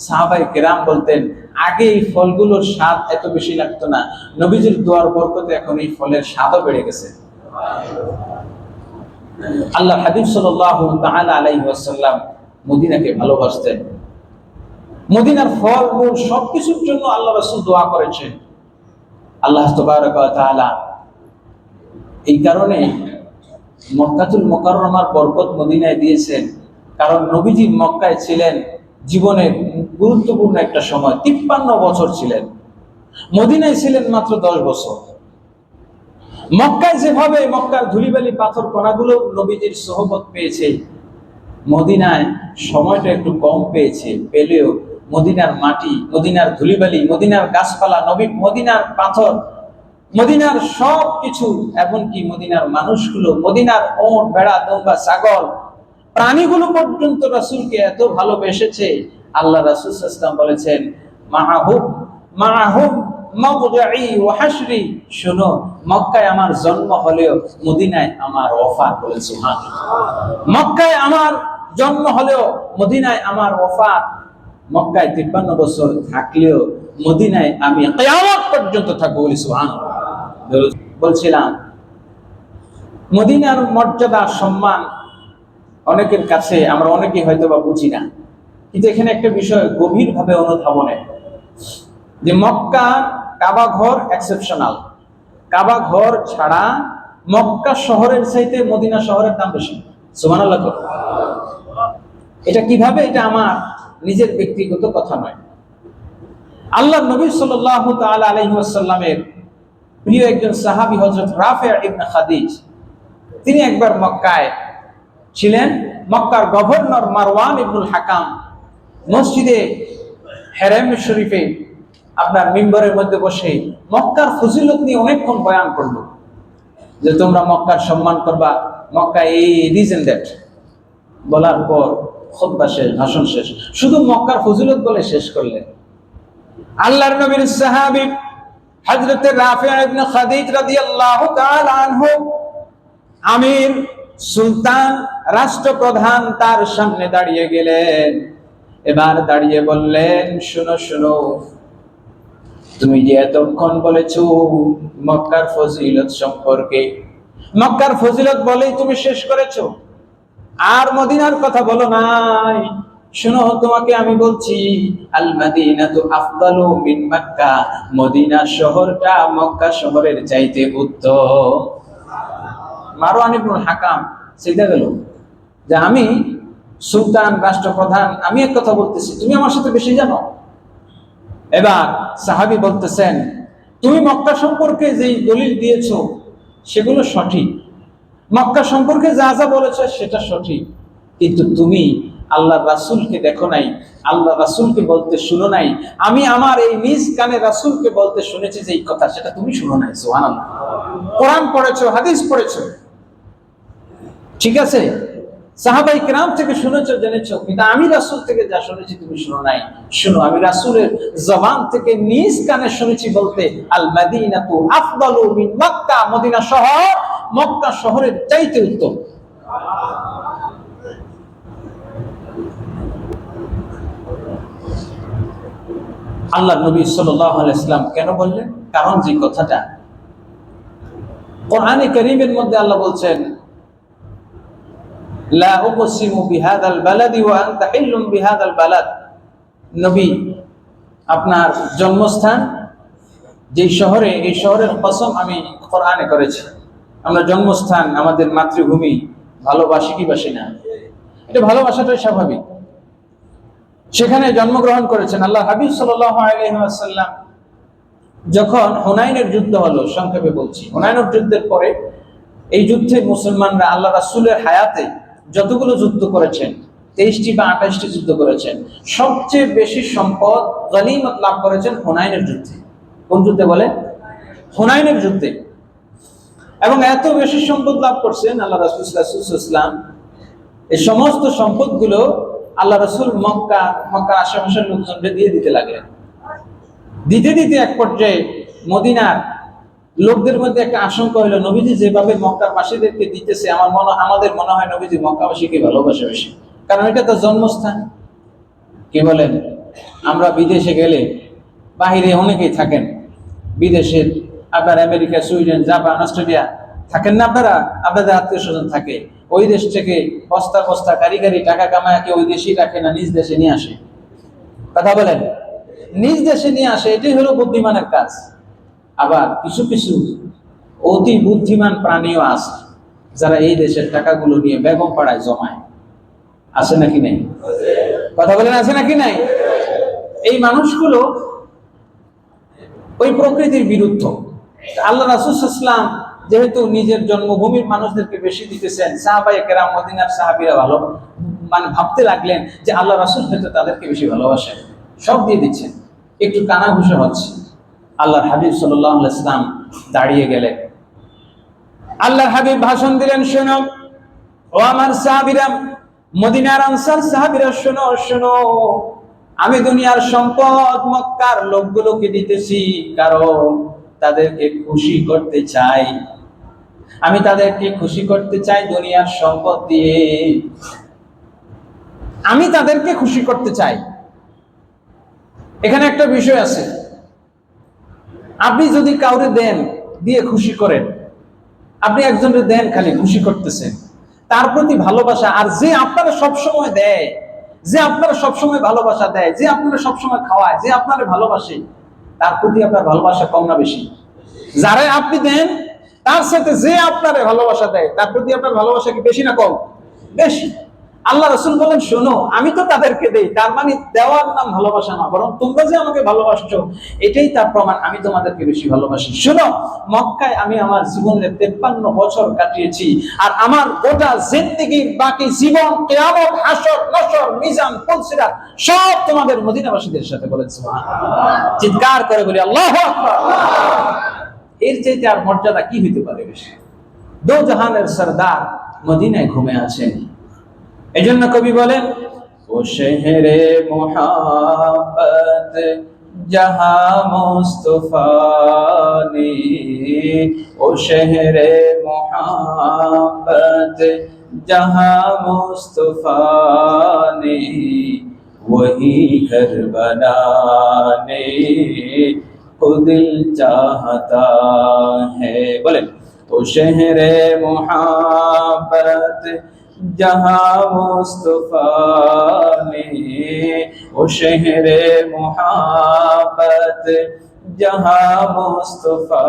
সাহাবায়ে কেরাম বলতেন আগে এই ফলগুলোর স্বাদ এত বেশি লাগতো না, নবীজির দোয়ার বরকতে এখন এই ফলের স্বাদও বেড়ে গেছে। আল্লাহ হাবিব সাল্লাল্লাহু তাআলা আলাইহি ওয়াসাল্লাম মদিনাকে ভালোবাসতেন। মদিনার ফল মূল সবকিছুর জন্য আল্লাহ রাসূল দোয়া করেছেন। আল্লাহ তাবারক ওয়া তাআলা এই কারণে মক্কাতুল মুকাররমার বরকত মদিনায় দিয়েছেন, কারণ নবীজি মক্কায় ছিলেন জীবনের গুরুত্বপূর্ণ একটা সময়, 53 বছর ছিলেন। মদিনায় ছিলেন মাত্র 10 বছর। মক্কায় যেভাবে মক্কার ধুলিবালি পাথর কণাগুলো নবীজির সোহবত পেয়েছে, মদিনায় সময়টা একটু কম পেয়েছে, পেলেও মদিনার মাটি, মদিনার ধুলিবালি, মদিনার গাছপালা, মদিনার পাথর, মদিনার সব কিছু, এমনকি মদিনার মানুষগুলো, মদিনার ওট ভেড়া দুম্বা ছাগল প্রাণীগুলো পর্যন্ত রাসূলকে এত ভালোবেসেছে। আল্লাহ রাসূল সাল্লাল্লাহু আলাইহি ওয়াসাল্লাম বলেছেন মাআহুম মাবদিই ওয়া হাশরি, শোনো মক্কায় আমার জন্ম হলেও মদিনায় আমার ওফাত। বলেন সুবহানাল্লাহ। মক্কায় আমার জন্ম হলেও মদিনায় আমার ওফাত। মক্কায় 53 বছর থাকলেও মদিনায় আমি কিয়ামত পর্যন্ত থাকবো। বলি সুবহানাল্লাহ। বলছিলাম মদিনার মর্যাদা সম্মান অনেকের কাছে আমরা অনেকেই হয়তো বা বুঝি না, কিন্তু এখানে একটা বিষয় গভীরভাবে অনুধাবনের, যে মক্কা কাবা ঘর এক্সেপশনাল। কাবা ঘর ছাড়া মক্কা শহরের চাইতে মদিনা শহরের দাম বেশি। সুবহানাল্লাহ। এটা কিভাবে? এটা আমার নিজের ব্যক্তিগত কথা নয়। আল্লাহ নবী সাল্লাল্লাহু তাআলা আলাইহি ওয়াসাল্লামের প্রিয় একজন সাহাবী হযরত রাফি' ইবনে খাদিজ, তিনি একবার মক্কায় ছিলেন। মক্কার গভর্নর মারওয়ান ইবনুল হাকাম মসজিদে হেরেম শরীফে আপনার মিম্বরের মধ্যে বসে মক্কার ফজিলত নিয়ে অনেকক্ষণ বয়ান করলো, যে তোমরা মক্কার সম্মান করবা, মক্কা এই রিজন দ্যাট। বলার পর খুতবা শেষ, ভাষণ শেষ, শুধু মক্কার ফজিলত বলে শেষ করলেন। আল্লাহর নবীর সাহাবী হযরত রাফি' ইবনে খাদিজ রাদিয়াল্লাহু তাআলা আনহু, আমির সুলতান রাষ্ট্রপ্রধান তার সামনে দাঁড়িয়ে গেলেন। এবার দাঁড়িয়ে বললেন, শোনো শোনো, তুমি যে এতক্ষণ বলেছো মক্কার ফজিলত সম্পর্কে, মক্কার ফজিলত বলেই তুমি শেষ করেছো, আর মদিনার কথা বলো নাই। শোনো তোমাকে আমি বলছি, আল মাদিনাতু আফদালু মিন মক্কা, মদিনা শহরটা মক্কা শহরের চাইতে উত্তম। মারওয়ান ইবনুল হাকাম সিধা গেল যে আমি সুলতান রাষ্ট্রপ্রধান, আমি এক কথা বলতেছি, তুমি আমার সাথে বেশি জানো। এবার সাহাবী বলতেছেন, তুমি মক্কা সম্পর্কে যেই দলিল দিয়েছো সেগুলো সঠিক, মক্কা সম্পর্কে যা যা বলেছো সেটা সঠিক, কিন্তু তুমি আল্লাহ রাসূলকে দেখো নাই, আল্লাহ রাসূলকে বলতে শুনো নাই। আমি আমার এই নিজ কানে রাসূলকে বলতে শুনেছি যে এই কথা, সেটা তুমি শুনো নাই। সুবহানাল্লাহ। কোরআন পড়েছো, হাদিস পড়েছো, ঠিক আছে, সাহাবায়ে কেরাম থেকে শুনেছো, জেনেছো, কিন্তু আমি রাসূল থেকে যা শুনেছি তুমি শুনো নাই। শুনো, আমি রাসূলের জবান থেকে নিজ কানে শুনেছি বলতে, আল মাদিনাতু আফদালু মিন মক্কা, মদিনা শহর মক্কা শহরের চাইতে উত্তম। আল্লাহ নবী সাল্লাল্লাহু আলাইহি ওয়াসাল্লাম কেন বললেন? কারণ যে কথাটা কোরআনে কারীমের মধ্যে আল্লাহ বলছেন, লা উকসিমু বিহাদাল বালাদি ওয়া আনতা হিল্লুম বিহাদাল বালাদ। নবী আপনার জন্মস্থান যে শহরে, এই শহরের কসম আমি কোরআনে করেছি। আমরা জন্মস্থান, আমাদের মাতৃভূমি ভালোবাসি কি বাসি না? এটা ভালোবাসাটাই স্বাভাবিক। সেখানে জন্মগ্রহণ করেছেন আল্লাহ হাবিব সাল্লাল্লাহু আলাইহি ওয়াসাল্লাম। যখন হুনাইনের যুদ্ধ হলো, সংক্ষেপে বলছি, হুনাইনের যুদ্ধের পরে এই যুদ্ধে মুসলমানরা আল্লাহ রাসূলের হায়াতে যতগুলো যুদ্ধ করেছেন, 23টি বা 28টি যুদ্ধ করেছেন, সবচেয়ে বেশি সম্পদ গনিমত লাভ করেছেন হুনাইনের যুদ্ধে। কোন যুদ্ধে বলে? হুনাইনের যুদ্ধে। এবং এত বেশি সম্পদ লাভ করছেন আল্লাহ রাসূল সাল্লাল্লাহু আলাইহি ওয়াসাল্লাম, এই সমস্ত সম্পদগুলো আল্লাহ রাসূল মক্কার আশেপাশের লোকজনকে দিয়ে দিতে লাগলেন। দিতে দিতে এক পর্যায়ে মদিনার লোকদের মধ্যে একটা আশঙ্কা হলো, নবীজি যেভাবে মক্কার বাসীদেরকে দিতেছে, আমাদের মনে হয় নবীজি মক্কাবাসীকে ভালোবাসে বেশি, কারণ এটা তো জন্মস্থান। কি বলেন? আমরা বিদেশে গেলে, বাহিরে অনেকেই থাকেন, বিদেশের আপনার আমেরিকা, সুইডেন, জাপান, অস্ট্রেলিয়া থাকেন না আপনারা? আপনাদের আত্মীয় স্বজন থাকে, ওই দেশ থেকে বস্তা বস্তা কারিগরি টাকা কামায় ওই দেশেই রাখে না, নিজ দেশে নিয়ে আসে। কথা বলেন? নিজ দেশে নিয়ে আসে, এটাই হলো বুদ্ধিমানের কাজ। আবার কিছু কিছু অতি বুদ্ধিমান প্রাণীও আছে যারা এই দেশের টাকাগুলো নিয়ে বেগম পাড়ায় জমায়। আছে নাকি নাই? কথা বলেন, আছে নাকি নাই? এই মানুষগুলো ওই প্রকৃতির বিরুদ্ধ। আল্লাহ রাসূল সাল্লাল্লাহু আলাইহি ওয়াসাল্লাম যেহেতু নিজের জন্মভূমির মানুষদেরকে বেশি দিতেছেন, সাহাবায়ে কেরাম, মদিনার সাহাবীরা ভালো ভাবতে লাগলেন যে আল্লাহ রাসূল হয়তো তাদেরকে বেশি ভালোবাসেন, সব দিয়ে দিচ্ছেন। একটু কানাঘুষা হচ্ছে। আল্লাহর হাবিব সাল্লাল্লাহু আলাইহি ওয়াসাল্লাম দাঁড়িয়ে গেলেন। আল্লাহর হাবিব ভাষণ দিলেন, শোনো ও আমার সাহাবীরা, মদিনার আনসার সাহাবীরা, শোনো শোনো, আমি দুনিয়ার সম্পদ মক্কার লোকগুলোকে দিতেছি কারণ তাদেরকে খুশি করতে চাই। আমি তাদেরকে খুশি করতে চাই দুনিয়ার সম্পদ দিয়ে, আমি তাদেরকে খুশি করতে চাই। এখানে একটা বিষয় আছে, আপনি যদি কাউরে দেন, দিয়ে খুশি করেন, আপনি একজনের দেন খালি খুশি করতেছেন, তার প্রতি ভালোবাসা, আর যে আপনারা সবসময় দেয়, যে আপনারা সবসময় ভালোবাসা দেয়, যে আপনারা সবসময় খাওয়ায়, যে আপনারা ভালোবাসে, তার প্রতি আপনার ভালোবাসা কম না বেশি? যারা আপনি দেন তার সাথে যে আপনারে ভালোবাসা দেয়, তার প্রতি আপনার ভালোবাসা কি বেশি না কম? বেশি। আল্লাহ রাসূল বলেন, শোনো, আমি তো তাদেরকে দেই, তার মানে দেওয়ার নাম ভালোবাসা না, বরং তোমরা যে আমাকে ভালোবাসছো এটাই তার প্রমাণ আমি তোমাদেরকে বেশি ভালোবাসি। শোনো, মক্কায় আমি আমার জীবনের 53 বছর কাটিয়েছি, আর আমার গোটা জিন্দেগির বাকি জীবন, কিয়ামত, হাসর, নসর, মিজান, পুলসিরাত সব তোমাদের মদিনাবাসীদের সাথে বলেন সুবহানাল্লাহ। চিৎকার করে বলি আল্লাহু আকবার। এর চাইতে আর মর্যাদা কি হইতে পারে বেশি? দো জাহানের সরদার মদিনায় ঘুমে আছেন। এজন্য কবি বলেন, ও শহরে মুহাব্বত জহা মুস্তফা নে, ও শহরে মুহাব্বত জহা মুস্তফা নে, वही घर बनाने को दिल चाहता है। बोले, ओ शहरे मुहब्बत जहाँ मुस्तफा ने, ओ शहरे मुहब्बत जहाँ मुस्तफा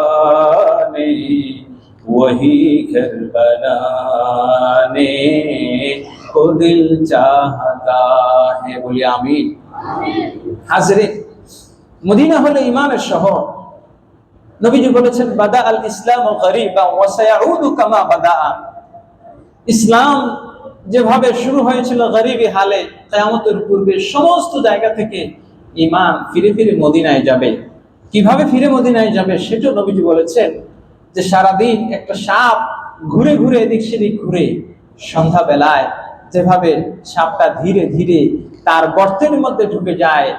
ने, वही घर बनाने को दिल चाहता है। बोली आमीन। হাজরে, মদিনা হলো ঈমানের শহর। নবীজি বলেছেন, বাদা আল ইসলাম গরীবা ওয়া সায়াউদু কামা বাদা। ইসলাম যেভাবে শুরু হয়েছিল গরীবী হালে, কিয়ামতের পূর্বে সমস্ত জায়গা থেকে ঈমান ফিরে ফিরে মদিনায় যাবে। কিভাবে ফিরে মদিনায় যাবে সেটা নবীজি বলেছেন, যে সারাদিন একটা সাপ ঘুরে ঘুরে এদিক সেদিক ঘুরে, সন্ধ্যা বেলায় যেভাবে সাপটা ধীরে ধীরে তার গর্তের মধ্যে ঢুকে যায়,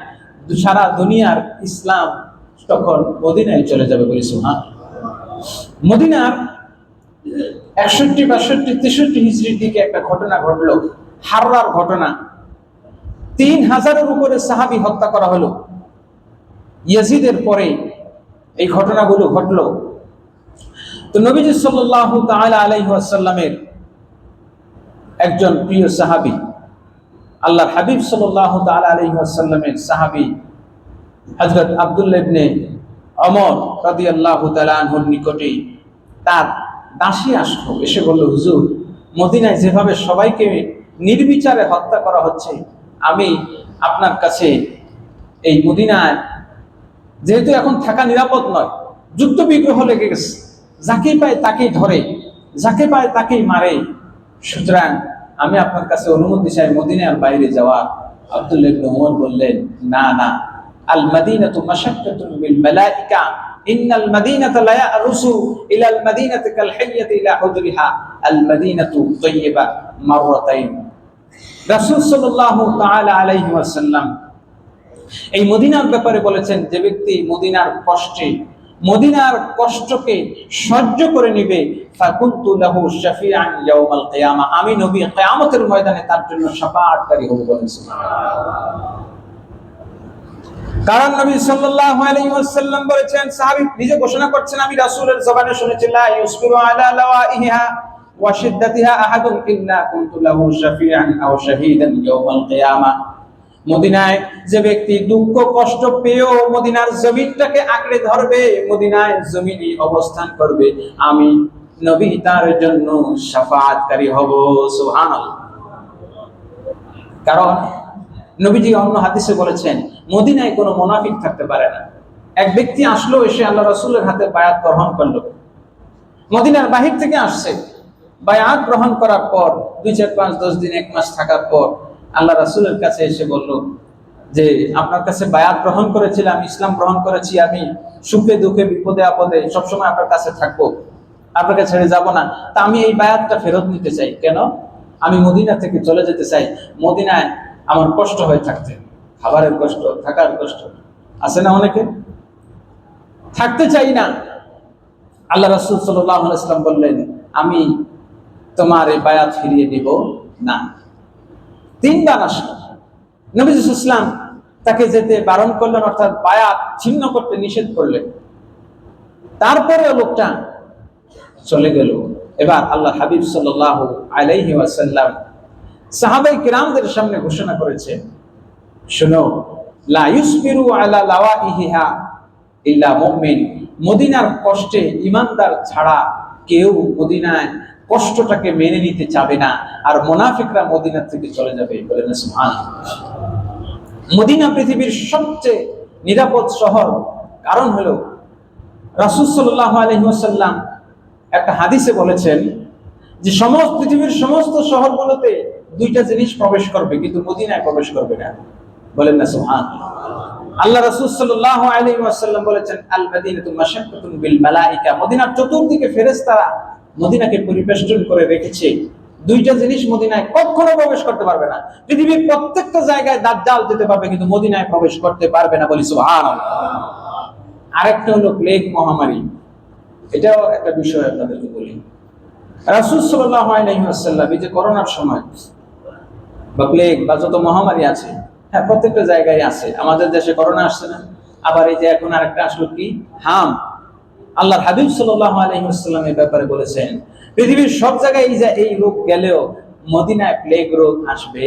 সারা দুনিয়ার ইসলাম তখন মদিনায় চলে যাবে বলে সুবহানাল্লাহ। মদিনার 61, 62, 63 হিজরির দিকে একটা ঘটনা ঘটলো, হাররার ঘটনা। 3000-এর উপরে সাহাবী হত্যা করা হলো ইয়াজিদের পরে এই ঘটনাগুলো ঘটলো। তো নবীজি সাল্লাল্লাহু তাআলা আলাইহি ওয়াসাল্লামের একজন প্রিয় সাহাবী, আল্লাহর হাবিব সাল্লাল্লাহু তাআলা আলাইহি ওয়াসাল্লামের সাহাবী হযরত আব্দুল্লাহ ইবনে ওমর রাদিয়াল্লাহু তাআলা আনহুর নিকটে তার দাসী আসলো, এসে বলল, হুজুর, মদিনায় যেভাবে সবাইকে নির্বিচারে হত্যা করা হচ্ছে, আমি আপনার কাছে এই মদিনায় যেহেতু এখন থাকা নিরাপদ নয়, যুদ্ধ বিগ্রহ লেগে গেছে, যাকে পায় তাকেই ধরে, যাকে পায় তাকেই মারে। সুতরাং আমি আপনার কাছে অনুমতি চাই মদিনার বাইরে যাওয়া। আব্দুল্লাহ ইবনে ওমর বললেন, না না, আল মাদিনাতু মাশাক্কাতুন বিল মালাইকা, ইন্নাল মাদিনাতা লা ইয়ারুসু ইলাল মাদিনাতি কাল হাইয়াতি ইলা হুজরিহা, আল মাদিনাতু তাইয়্যিবা মাররাতাইন। রাসূল সাল্লাল্লাহু তাআলা আলাইহি ওয়াসাল্লাম এই মদিনার ব্যাপারে বলেছেন, যে ব্যক্তি মদিনার কষ্টকে সহ্য করে নিবে, ফাকুনতু লাহু শাফিআন ইয়াউমাল কিয়ামা, আমি নবী কিয়ামতের ময়দানে তার জন্য শাফাআতকারী হব। বলেন সুবহানাল্লাহ। কারণ নবী সাল্লাল্লাহু আলাইহি ওয়াসাল্লাম বলেছেন, সাহাবী নিজে ঘোষণা করছেন, আমি রাসূলের জবানে শুনেছি, লা ইউসবিরু আলা লাওয়াইহা ওয়া শিদ্দাতিহা আহাদুন ইল্লা কুনতু লাহু শাফিআন আও শাহীদান ইয়াউমাল কিয়ামা। মদিনায় যে ব্যক্তি দুঃখ কষ্ট পেয়েও মদিনার জমিনটাকে আঁকড়ে ধরবে, মদিনায় জমিনে অবস্থান করবে, আমি নবী তার জন্য শাফাআতকারী হব। সুবহানাল্লাহ। কারণ নবীজি অন্য হাদিসে বলেছেন, মদিনায় কোনো মুনাফিক থাকতে পারে না। এক ব্যক্তি আসলো, এসে আল্লাহ রাসূলের হাতে বায়াত গ্রহণ করলো, মদিনার বাহির থেকে আসছে, বায়াত গ্রহণ করার পর 2, 4, 5, 10 দিন, 1 মাস থাকার পর আল্লাহ রাসূলের কাছে এসে বলল যে, আপনার কাছে বায়াত গ্রহণ করেছিলাম, ইসলাম গ্রহণ করেছি, আমি সুখে দুঃখে বিপদে আপদে সবসময় আপনার কাছে থাকবো, আপনাকে ছেড়ে যাব না, তা আমি এই বায়াতটা ফেরত নিতে চাই। কেন? আমি মদিনা থেকে চলে যেতে চাই, মদিনায় আমার কষ্ট হয়ে থাকতে, খাবারের কষ্ট, থাকার কষ্ট আছে না, অনেকে থাকতে চাই না। আল্লাহ রাসূল সাল্লাল্লাহু আলাইহি ওয়াসাল্লাম বললেন, আমি তোমার এই বায়াত ফিরিয়ে দিব না। 3 বার আসলো, নবী সাল্লাল্লাহু আলাইহি ওয়াসাল্লাম তাকে যেতে বারণ করলেন, অর্থাৎ বায়াত ছিন্ন করতে নিষেধ করলেন। তারপরে লোকটা চলে গেল। এবার আল্লাহ হাবিব সাল্লাল্লাহু আলাইহি ওয়াসাল্লাম সাহাবায়ে কিরামদের সামনে ঘোষণা করেছে, শোনো, লা ইউসবিরু আলা লাওয়াইহা ইল্লা মুমিন, মদিনার কষ্টে ঈমানদার ছাড়া কেউ মদিনায় কষ্টটাকে মেনে নিতে চাবে না, আর মুনাফিকরা মদিনা থেকে চলে যাবে। বলেন সুবহানাল্লাহ। মদিনা পৃথিবীর সবচেয়ে নিরাপদ শহর। কারণ হলো রাসূল সাল্লাল্লাহু আলাইহি ওয়াসাল্লাম একটা হাদিসে বলেছেন যে, পৃথিবীর সমস্ত শহরগুলোতে 2টা জিনিস প্রবেশ করবে, কিন্তু মদিনায় প্রবেশ করবে না। বলেন না সুবহানাল্লাহ। আল্লাহ রাসূল সাল্লাল্লাহু আলাইহি ওয়াসাল্লাম বলেছেন, আল মাদিনাতু মাশাক্কাতুন বিল মালাইকা, মদিনার চতুর্দিকে ফেরেশতারা মদিনাকে পরিবেষ্টন করে রেখেছে। 2টা জিনিস মদিনায় কখনো প্রবেশ করতে পারবে না। পৃথিবীর প্রত্যেকটা জায়গায় দাজ্জাল যেতে পারবে, কিন্তু মদিনায় প্রবেশ করতে পারবে না। বলি সুবহানাল্লাহ। আরেকটা হলো প্লেগ মহামারী। এটাও একটা বিষয় আপনাদেরকে বলি। রাসূল সাল্লাল্লাহু আলাইহি ওয়াসাল্লাম এই যে করোনার সময় বা প্লেগ বা যত মহামারী আছে, হ্যাঁ, প্রত্যেকটা জায়গায় আছে। আমাদের দেশে করোনা আসছে না, আবার এই যে এখন আরেকটা আসলো কি, হাম। আল্লাহর হাবিব সাল্লাল্লাহু আলাইহি ওয়াসাল্লাম এই ব্যাপারে বলেছেন, পৃথিবীর সব জায়গায় এই রোগ গেলেও মদিনায় প্লেগ রোগ আসবে।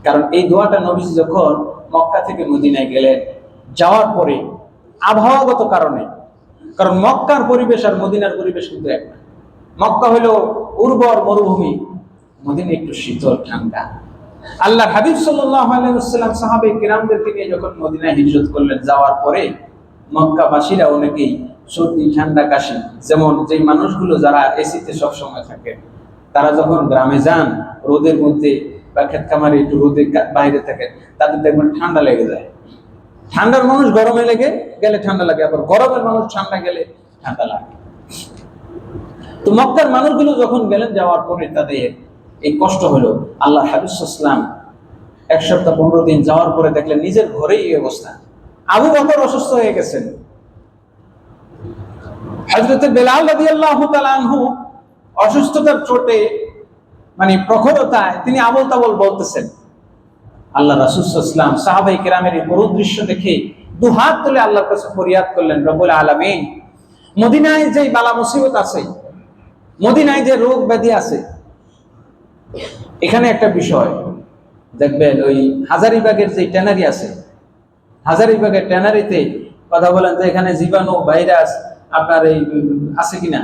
কারণ এই দোয়াটা নবীজি যখন মক্কা থেকে মদিনায় গেলেন, যাওয়ার পরে আবহাওয়াগত কারণে, কারণ মক্কার পরিবেশ আর মদিনার পরিবেশ কিন্তু এক না। মক্কা হলো উর্বর মরুভূমি, মদিনা একটু শীতল ঠান্ডা। আল্লাহ হাবিব সাল্লাল্লাহু আলাইহি ওয়াসাল্লাম সাহাবায়ে কিরামদেরকে নিয়ে যখন মদিনায় হিজরত করলেন, যাওয়ার পরে মক্কাবাসীরা অনেকেই সর্দি ঠান্ডা কাশি, যেমন যেই মানুষগুলো যারা এসিতে সব সময় থাকে, তারা যখন গ্রামে যান রোদের মধ্যে বা ক্ষেত খামারে একটু রোদে বাইরে থাকে, তাদের দেখবেন ঠান্ডা লেগে যায়। ঠান্ডার মানুষ গরমে লেগে গেলে ঠান্ডা লাগে, আবার গরমের মানুষ ঠান্ডা গেলে ঠান্ডা লাগে। তো মক্কার মানুষগুলো যখন গেলেন, যাওয়ার পরে তাদের এই কষ্ট হলো। আল্লাহ হাবিব সাল্লাল্লাহু 1 সপ্তাহ 15 দিন যাওয়ার পরে দেখলেন নিজের ঘরেই এই অবস্থা। আবু বকর অসুস্থ হয়ে গেছেন। হযরত বেলাল রাদিয়াল্লাহু তাআলা আনহু অসুস্থতার চোটে, মানে প্রখরতায় তিনি আবল তাবল বলতেছেন। আল্লাহ রাসূল সাল্লাল্লাহু আলাইহি ওয়াসাল্লাম সাহাবায়ে কিরামের এই করুণ দৃশ্য দেখে দুহাত তুলে আল্লাহর কাছে ফরিয়াদ করলেন, রব্বুল আলামিন, মদিনায় যে বালা মুসিবত আছে, মদিনায় যে রোগ ব্যাধি আছে, এখানে একটা বিষয় দেখবেন, ওই হাজারীবাগের যে ট্যানারি আছে, হাজারীবাগের ট্যানারিতে কথা বলেন যে এখানে জীবাণু ভাইরাস আপনার এই আছে কিনা,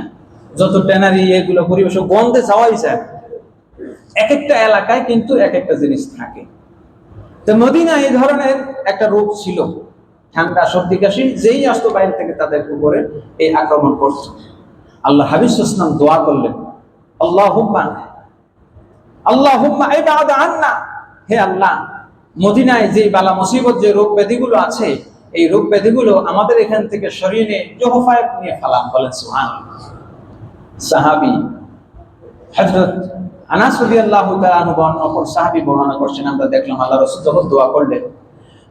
যত ট্যানারি এগুলো পরিবেশ গন্ধে যাওয়াই যায়। এক একটা এলাকায় কিন্তু এক একটা জিনিস থাকে। তো মদিনা এই ধরনের একটা রোগ ছিল, ঠান্ডা, সর্দি কাশি যেই আসতো বাইরে থেকে তাদের উপরে এই আক্রমণ করত। আল্লাহ হাবিব সাল্লাল্লাহু আলাইহি ওয়াসাল্লাম দোয়া করলেন, আল্লাহুম্মা ইবাদ আন্না, হে আল্লাহ, মদিনায় যে বালা মুসিবত, যে রোগ ব্যাধিগুলো আছে, এই রোগ ব্যাধিগুলো আমাদের এখান থেকে সরিয়ে নিয়ে জোহফায় নিয়ে ফেলান। বলেন সুবহানাল্লাহ। সাহাবী হযরত আনাস রাদিয়াল্লাহু তাআলা আনহু অপর সাহাবী বর্ণনা করছেন, আমরা দেখলাম আল্লাহ রাসূল যখন দোয়া করলেন,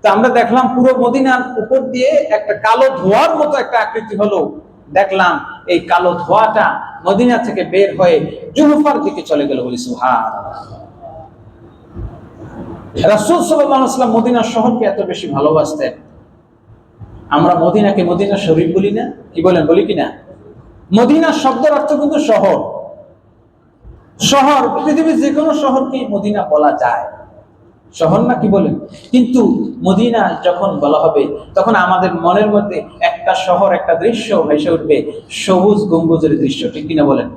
তা আমরা দেখলাম পুরো মদিনার উপর দিয়ে একটা কালো ধোঁয়ার মতো একটা আকৃতি হলো। দেখলাম এই কালো ধোঁয়াটা মদিনা থেকে বের হয়ে জুহফার দিকে চলে গেল। বলি সুবহানাল্লাহ। রাসূল সাল্লাল্লাহু আলাইহি ওয়াসাল্লাম মদিনা শহরকে এত বেশি ভালোবাসতেন। আমরা মদিনাকে মদিনা শরীফ বলি না? কি বলেন, বলি কিনা? মদিনা শব্দের অর্থ কিন্তু শহর। শহর, পৃথিবীর যে কোনো শহরকে মদিনা বলা যায়, শহর না, কি বলেন? কিন্তু মদিনা যখন বলা হবে তখন আমাদের মনের মধ্যে একটা শহর, একটা দৃশ্য ভেসে উঠবে, সবুজ গম্বুজের দৃশ্য, ঠিক কিনা বলেন?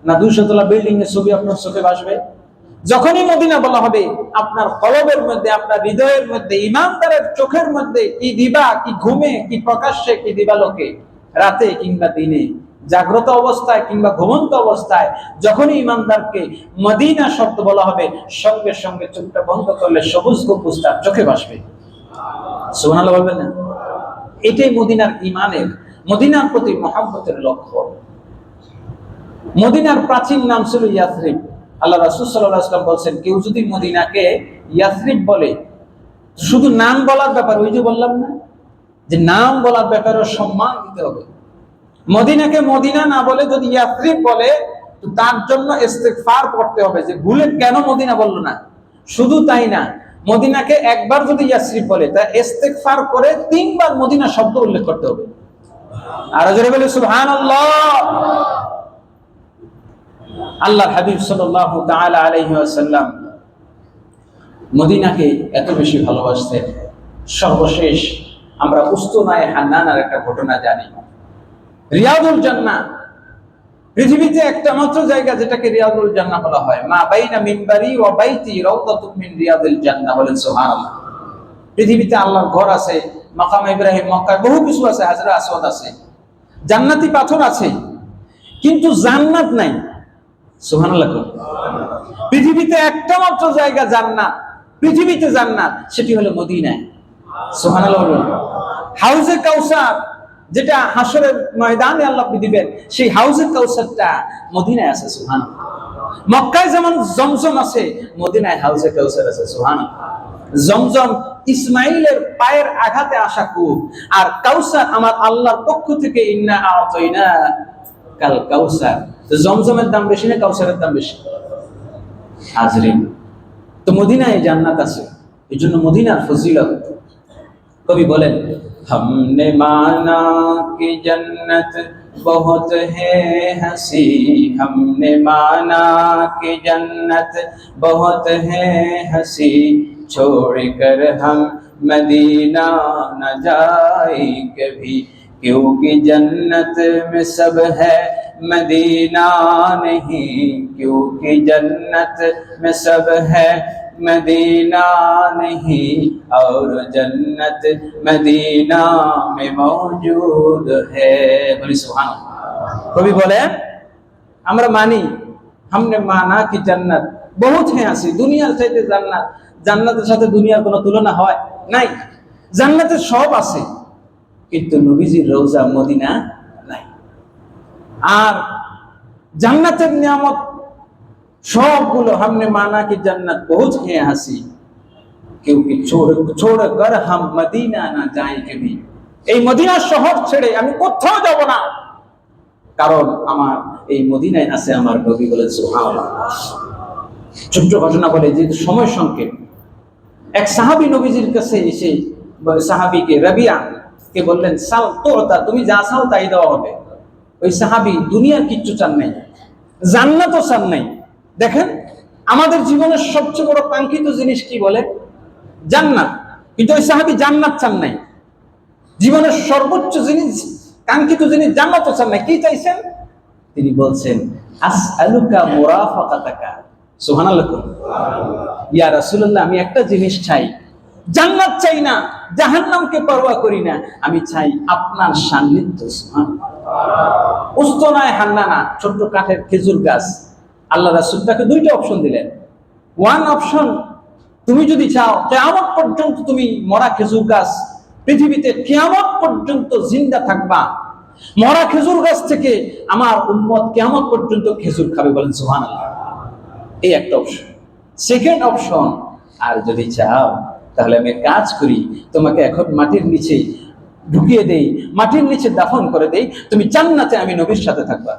না 200 তলা বিল্ডিং এর ছবি আপনার চোখে ভাসবে? যখনই মদিনা বলা হবে আপনার কলবের মধ্যে, আপনার হৃদয়ের মধ্যে, ইমানদারের চোখের মধ্যে, কি দিবা, কি ঘুমে, কি প্রকাশ্যে, কি দিবালোকে, রাতে কিংবা দিনে, জাগ্রত অবস্থায় কিংবা ঘুমন্ত অবস্থায়, যখনই ইমানদারকে মদিনা শব্দ বলা হবে সঙ্গে সঙ্গে চোখটা বন্ধ করলে সবুজ গম্বুজ তার চোখে ভাসবে। সুবহানাল্লাহ বলবেন না? এটাই মদিনার ইমানের, মদিনার প্রতি মহব্বতের লক্ষণ। মদিনার প্রাচীন নাম ছিল ইয়াসরিব। আল্লাহ রাসূল সাল্লাল্লাহু আলাইহি ওয়াসাল্লাম বলেন, কেউ যদি মদিনাকে ইয়াসরিব বলে, শুধু নাম বলার ব্যাপার, ওই যে বললাম না যে নাম বলার ব্যাপারে সম্মান দিতে হবে। মদিনাকে মদিনা না বলে যদি ইয়াসরিব বলে, তো তার জন্য ইস্তিগফার করতে হবে যে ভুলে কেন মদিনা বললো না। শুধু তাই না, মদিনাকে একবার যদি ইয়াসরিব বলে, তা ইস্তিগফার করে 3 বার মদিনা শব্দ উল্লেখ করতে হবে। আর জোরে বলে সুবহানাল্লাহ। আল্লাহর হাবিব সাল্লাল্লাহু তাআলা আলাইহি ওয়াসাল্লাম মদিনাকে এত বেশি ভালোবাসতেন। সর্বশেষ আমরা উস্তুনায়ে হান্নানার একটা ঘটনা জানি। রিয়াদুল জান্নাহ, পৃথিবীতে একটা মাত্র জায়গা যেটাকে রিয়াদুল জান্নাহ বলা হয়। মা বাইনা মিনবারি ওয়া বাইতি রাউদাতুম মিন রিয়াদিল জান্নাহ। বলেন সুবহানাল্লাহ। পৃথিবীতে আল্লাহর ঘর আছে, মাকাম ইব্রাহিম, মক্কায় বহু কিছু আছে, হাজরা আসওয়াদ আছে, জান্নাতি পাথর আছে, কিন্তু জান্নাত নাই। সুবহানাল্লাহ। পৃথিবীতে একটা মাত্র জায়গা জান্নাত, পৃথিবীতে জান্নাত, সেটি হলো মদিনায়। সুবহানাল্লাহ। হাউজে কাউসার, যেটা হাসরের ময়দানে আল্লাহ দিবেন, সেই হাউজে কাউসারটা মদিনায় আছে। সুবহানাল্লাহ। মক্কায় যেমন জমজম আছে, মদিনায় হাউজে কাউসার আছে। সুবহানাল্লাহ। জমজম ইসমাইলের পায়ের আঘাতে আসা কূপ, আর কাউসার আমার আল্লাহর পক্ষ থেকে ইন্না আ'তাইনা কাল কাউসার। জমজমের দাম বেশি না কাউসারের দাম বেশি? হাজরিন, তো মদিনায় জান্নাত আছে, এই জন্য মদিনার ফজিলত। কবি বলেন, हमने माना कि जन्नत बहुत है हंसी, हमने माना कि जन्नत बहुत है हंसी, छोड़ कर हम मदीना न जाए कभी, क्योंकि जन्नत में सब है मदीना नहीं, क्योंकि जन्नत में सब है मदीना नहीं, और जन्नत मदीना में मौजूद है। बोली सुभान। कवि बोले, আমরা মানি, हमने माना कि जन्नत बहुत है हंसी, দুনিয়ার চাইতে জান্নাত, জান্নাতের সাথে দুনিয়ার কোনো তুলনা হয় নাই। জান্নাতে সব আছে, কিন্তু নবীজির রওজা মদিনা নাই। আর জান্নাতের নিয়ামত সবগুলো हमने माना कि जन्नत बहुत है हंसी, क्योंकि छोड़ कर हम मदीना ना जाए कभी, এই মদিনা শহর ছেড়ে আমি কোথাও যাব না, কারণ আমার এই মদিনায় আছে আমার নবী। বলেন সুবহানাল্লাহ। ছোট্ট ঘটনা বলে, যে সময় সংক্ষেপ, এক সাহাবী নবীজির কাছে এসে সাহাবীকে রাবিয়া কে বললেন, সাল তোতা, তুমি যা চাও তাই দেওয়া হবে। ওই সাহাবী দুনিয়ার কিচ্ছু চান নাই, জান্নাতও চান নাই। দেখেন, আমাদের জীবনের সবচেয়ে বড় কাঙ্ক্ষিত জিনিস কি বলে? জান্নাত। কিন্তু ওই সাহাবী জান্নাত চান নাই, জীবনের সর্বোচ্চ জিনিস, কাঙ্ক্ষিত জিনিস জান্নাতও চান নাই। কি চাইছেন? তিনি বলছেন, আসআলুকা মুরাফাকাতাকা। সুবহানাল্লাহ। ইয়া রাসূলুল্লাহ, আমি একটা জিনিস চাই, জান্নাত চাই না, জাহান্নামকে পরোয়া করি না, আমি চাই আপনার সান্নিধ্য। উস্তনায় হান্নানা, ছোট্ট কাঠের খেজুর গাছ। আল্লাহ রাসূল তাকে দুইটা অপশন দিলেন। ওয়ান অপশন, তুমি যদি চাও কিয়ামত পর্যন্ত তুমি মরা খেজুর গাছ, পৃথিবীতে কিয়ামত পর্যন্ত জিন্দা থাকবা, মরা খেজুর গাছ থেকে আমার উম্মত কিয়ামত পর্যন্ত খেজুর খাবে, বলেন সুবহানাল্লাহ। এই একটা অপশন। সেকেন্ড অপশন, আর যদি চাও তাহলে আমি কাজ করি, তোমাকে এখন মাটির নিচে ঢুকিয়ে দেই, মাটির নিচে দাফন করে দেই, তুমি জান্নাতে আমি নবীর সাথে থাকবা।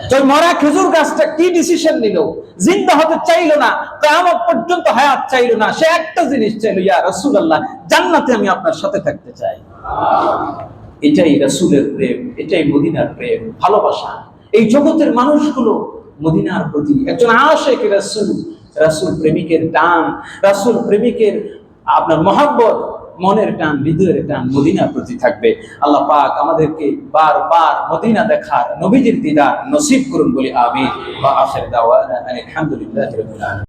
তো মরা খেজুর গাছটা কি ডিসিশন নিল? জিন্দা হতে চাইলো না, কিয়ামত পর্যন্ত হায়াত চাইলো না, সে একটা জিনিস চাইলো, ইয়া রাসূলুল্লাহ, জান্নাতে আমি আপনার সাথে থাকতে চাই। এটাই রাসূলের প্রেম, এটাই মদিনার প্রেম, ভালোবাসা। এই জগতের মানুষগুলো মদিনার প্রতি একজন আশিক রাসূল, রাসূল প্রেমিকের টান, রাসূল প্রেমিকের আপনার মহব্বত, মনের টান, হৃদয়ের টান মদিনার প্রতি থাকবে। আল্লাহ পাক আমাদেরকে বারবার মদিনা দেখার, নবীজির দিদার নসিব করুন বলি আমিন। ওয়া আখির দাওয়ানা আলহামদুলিল্লাহি রাব্বিল আলামিন।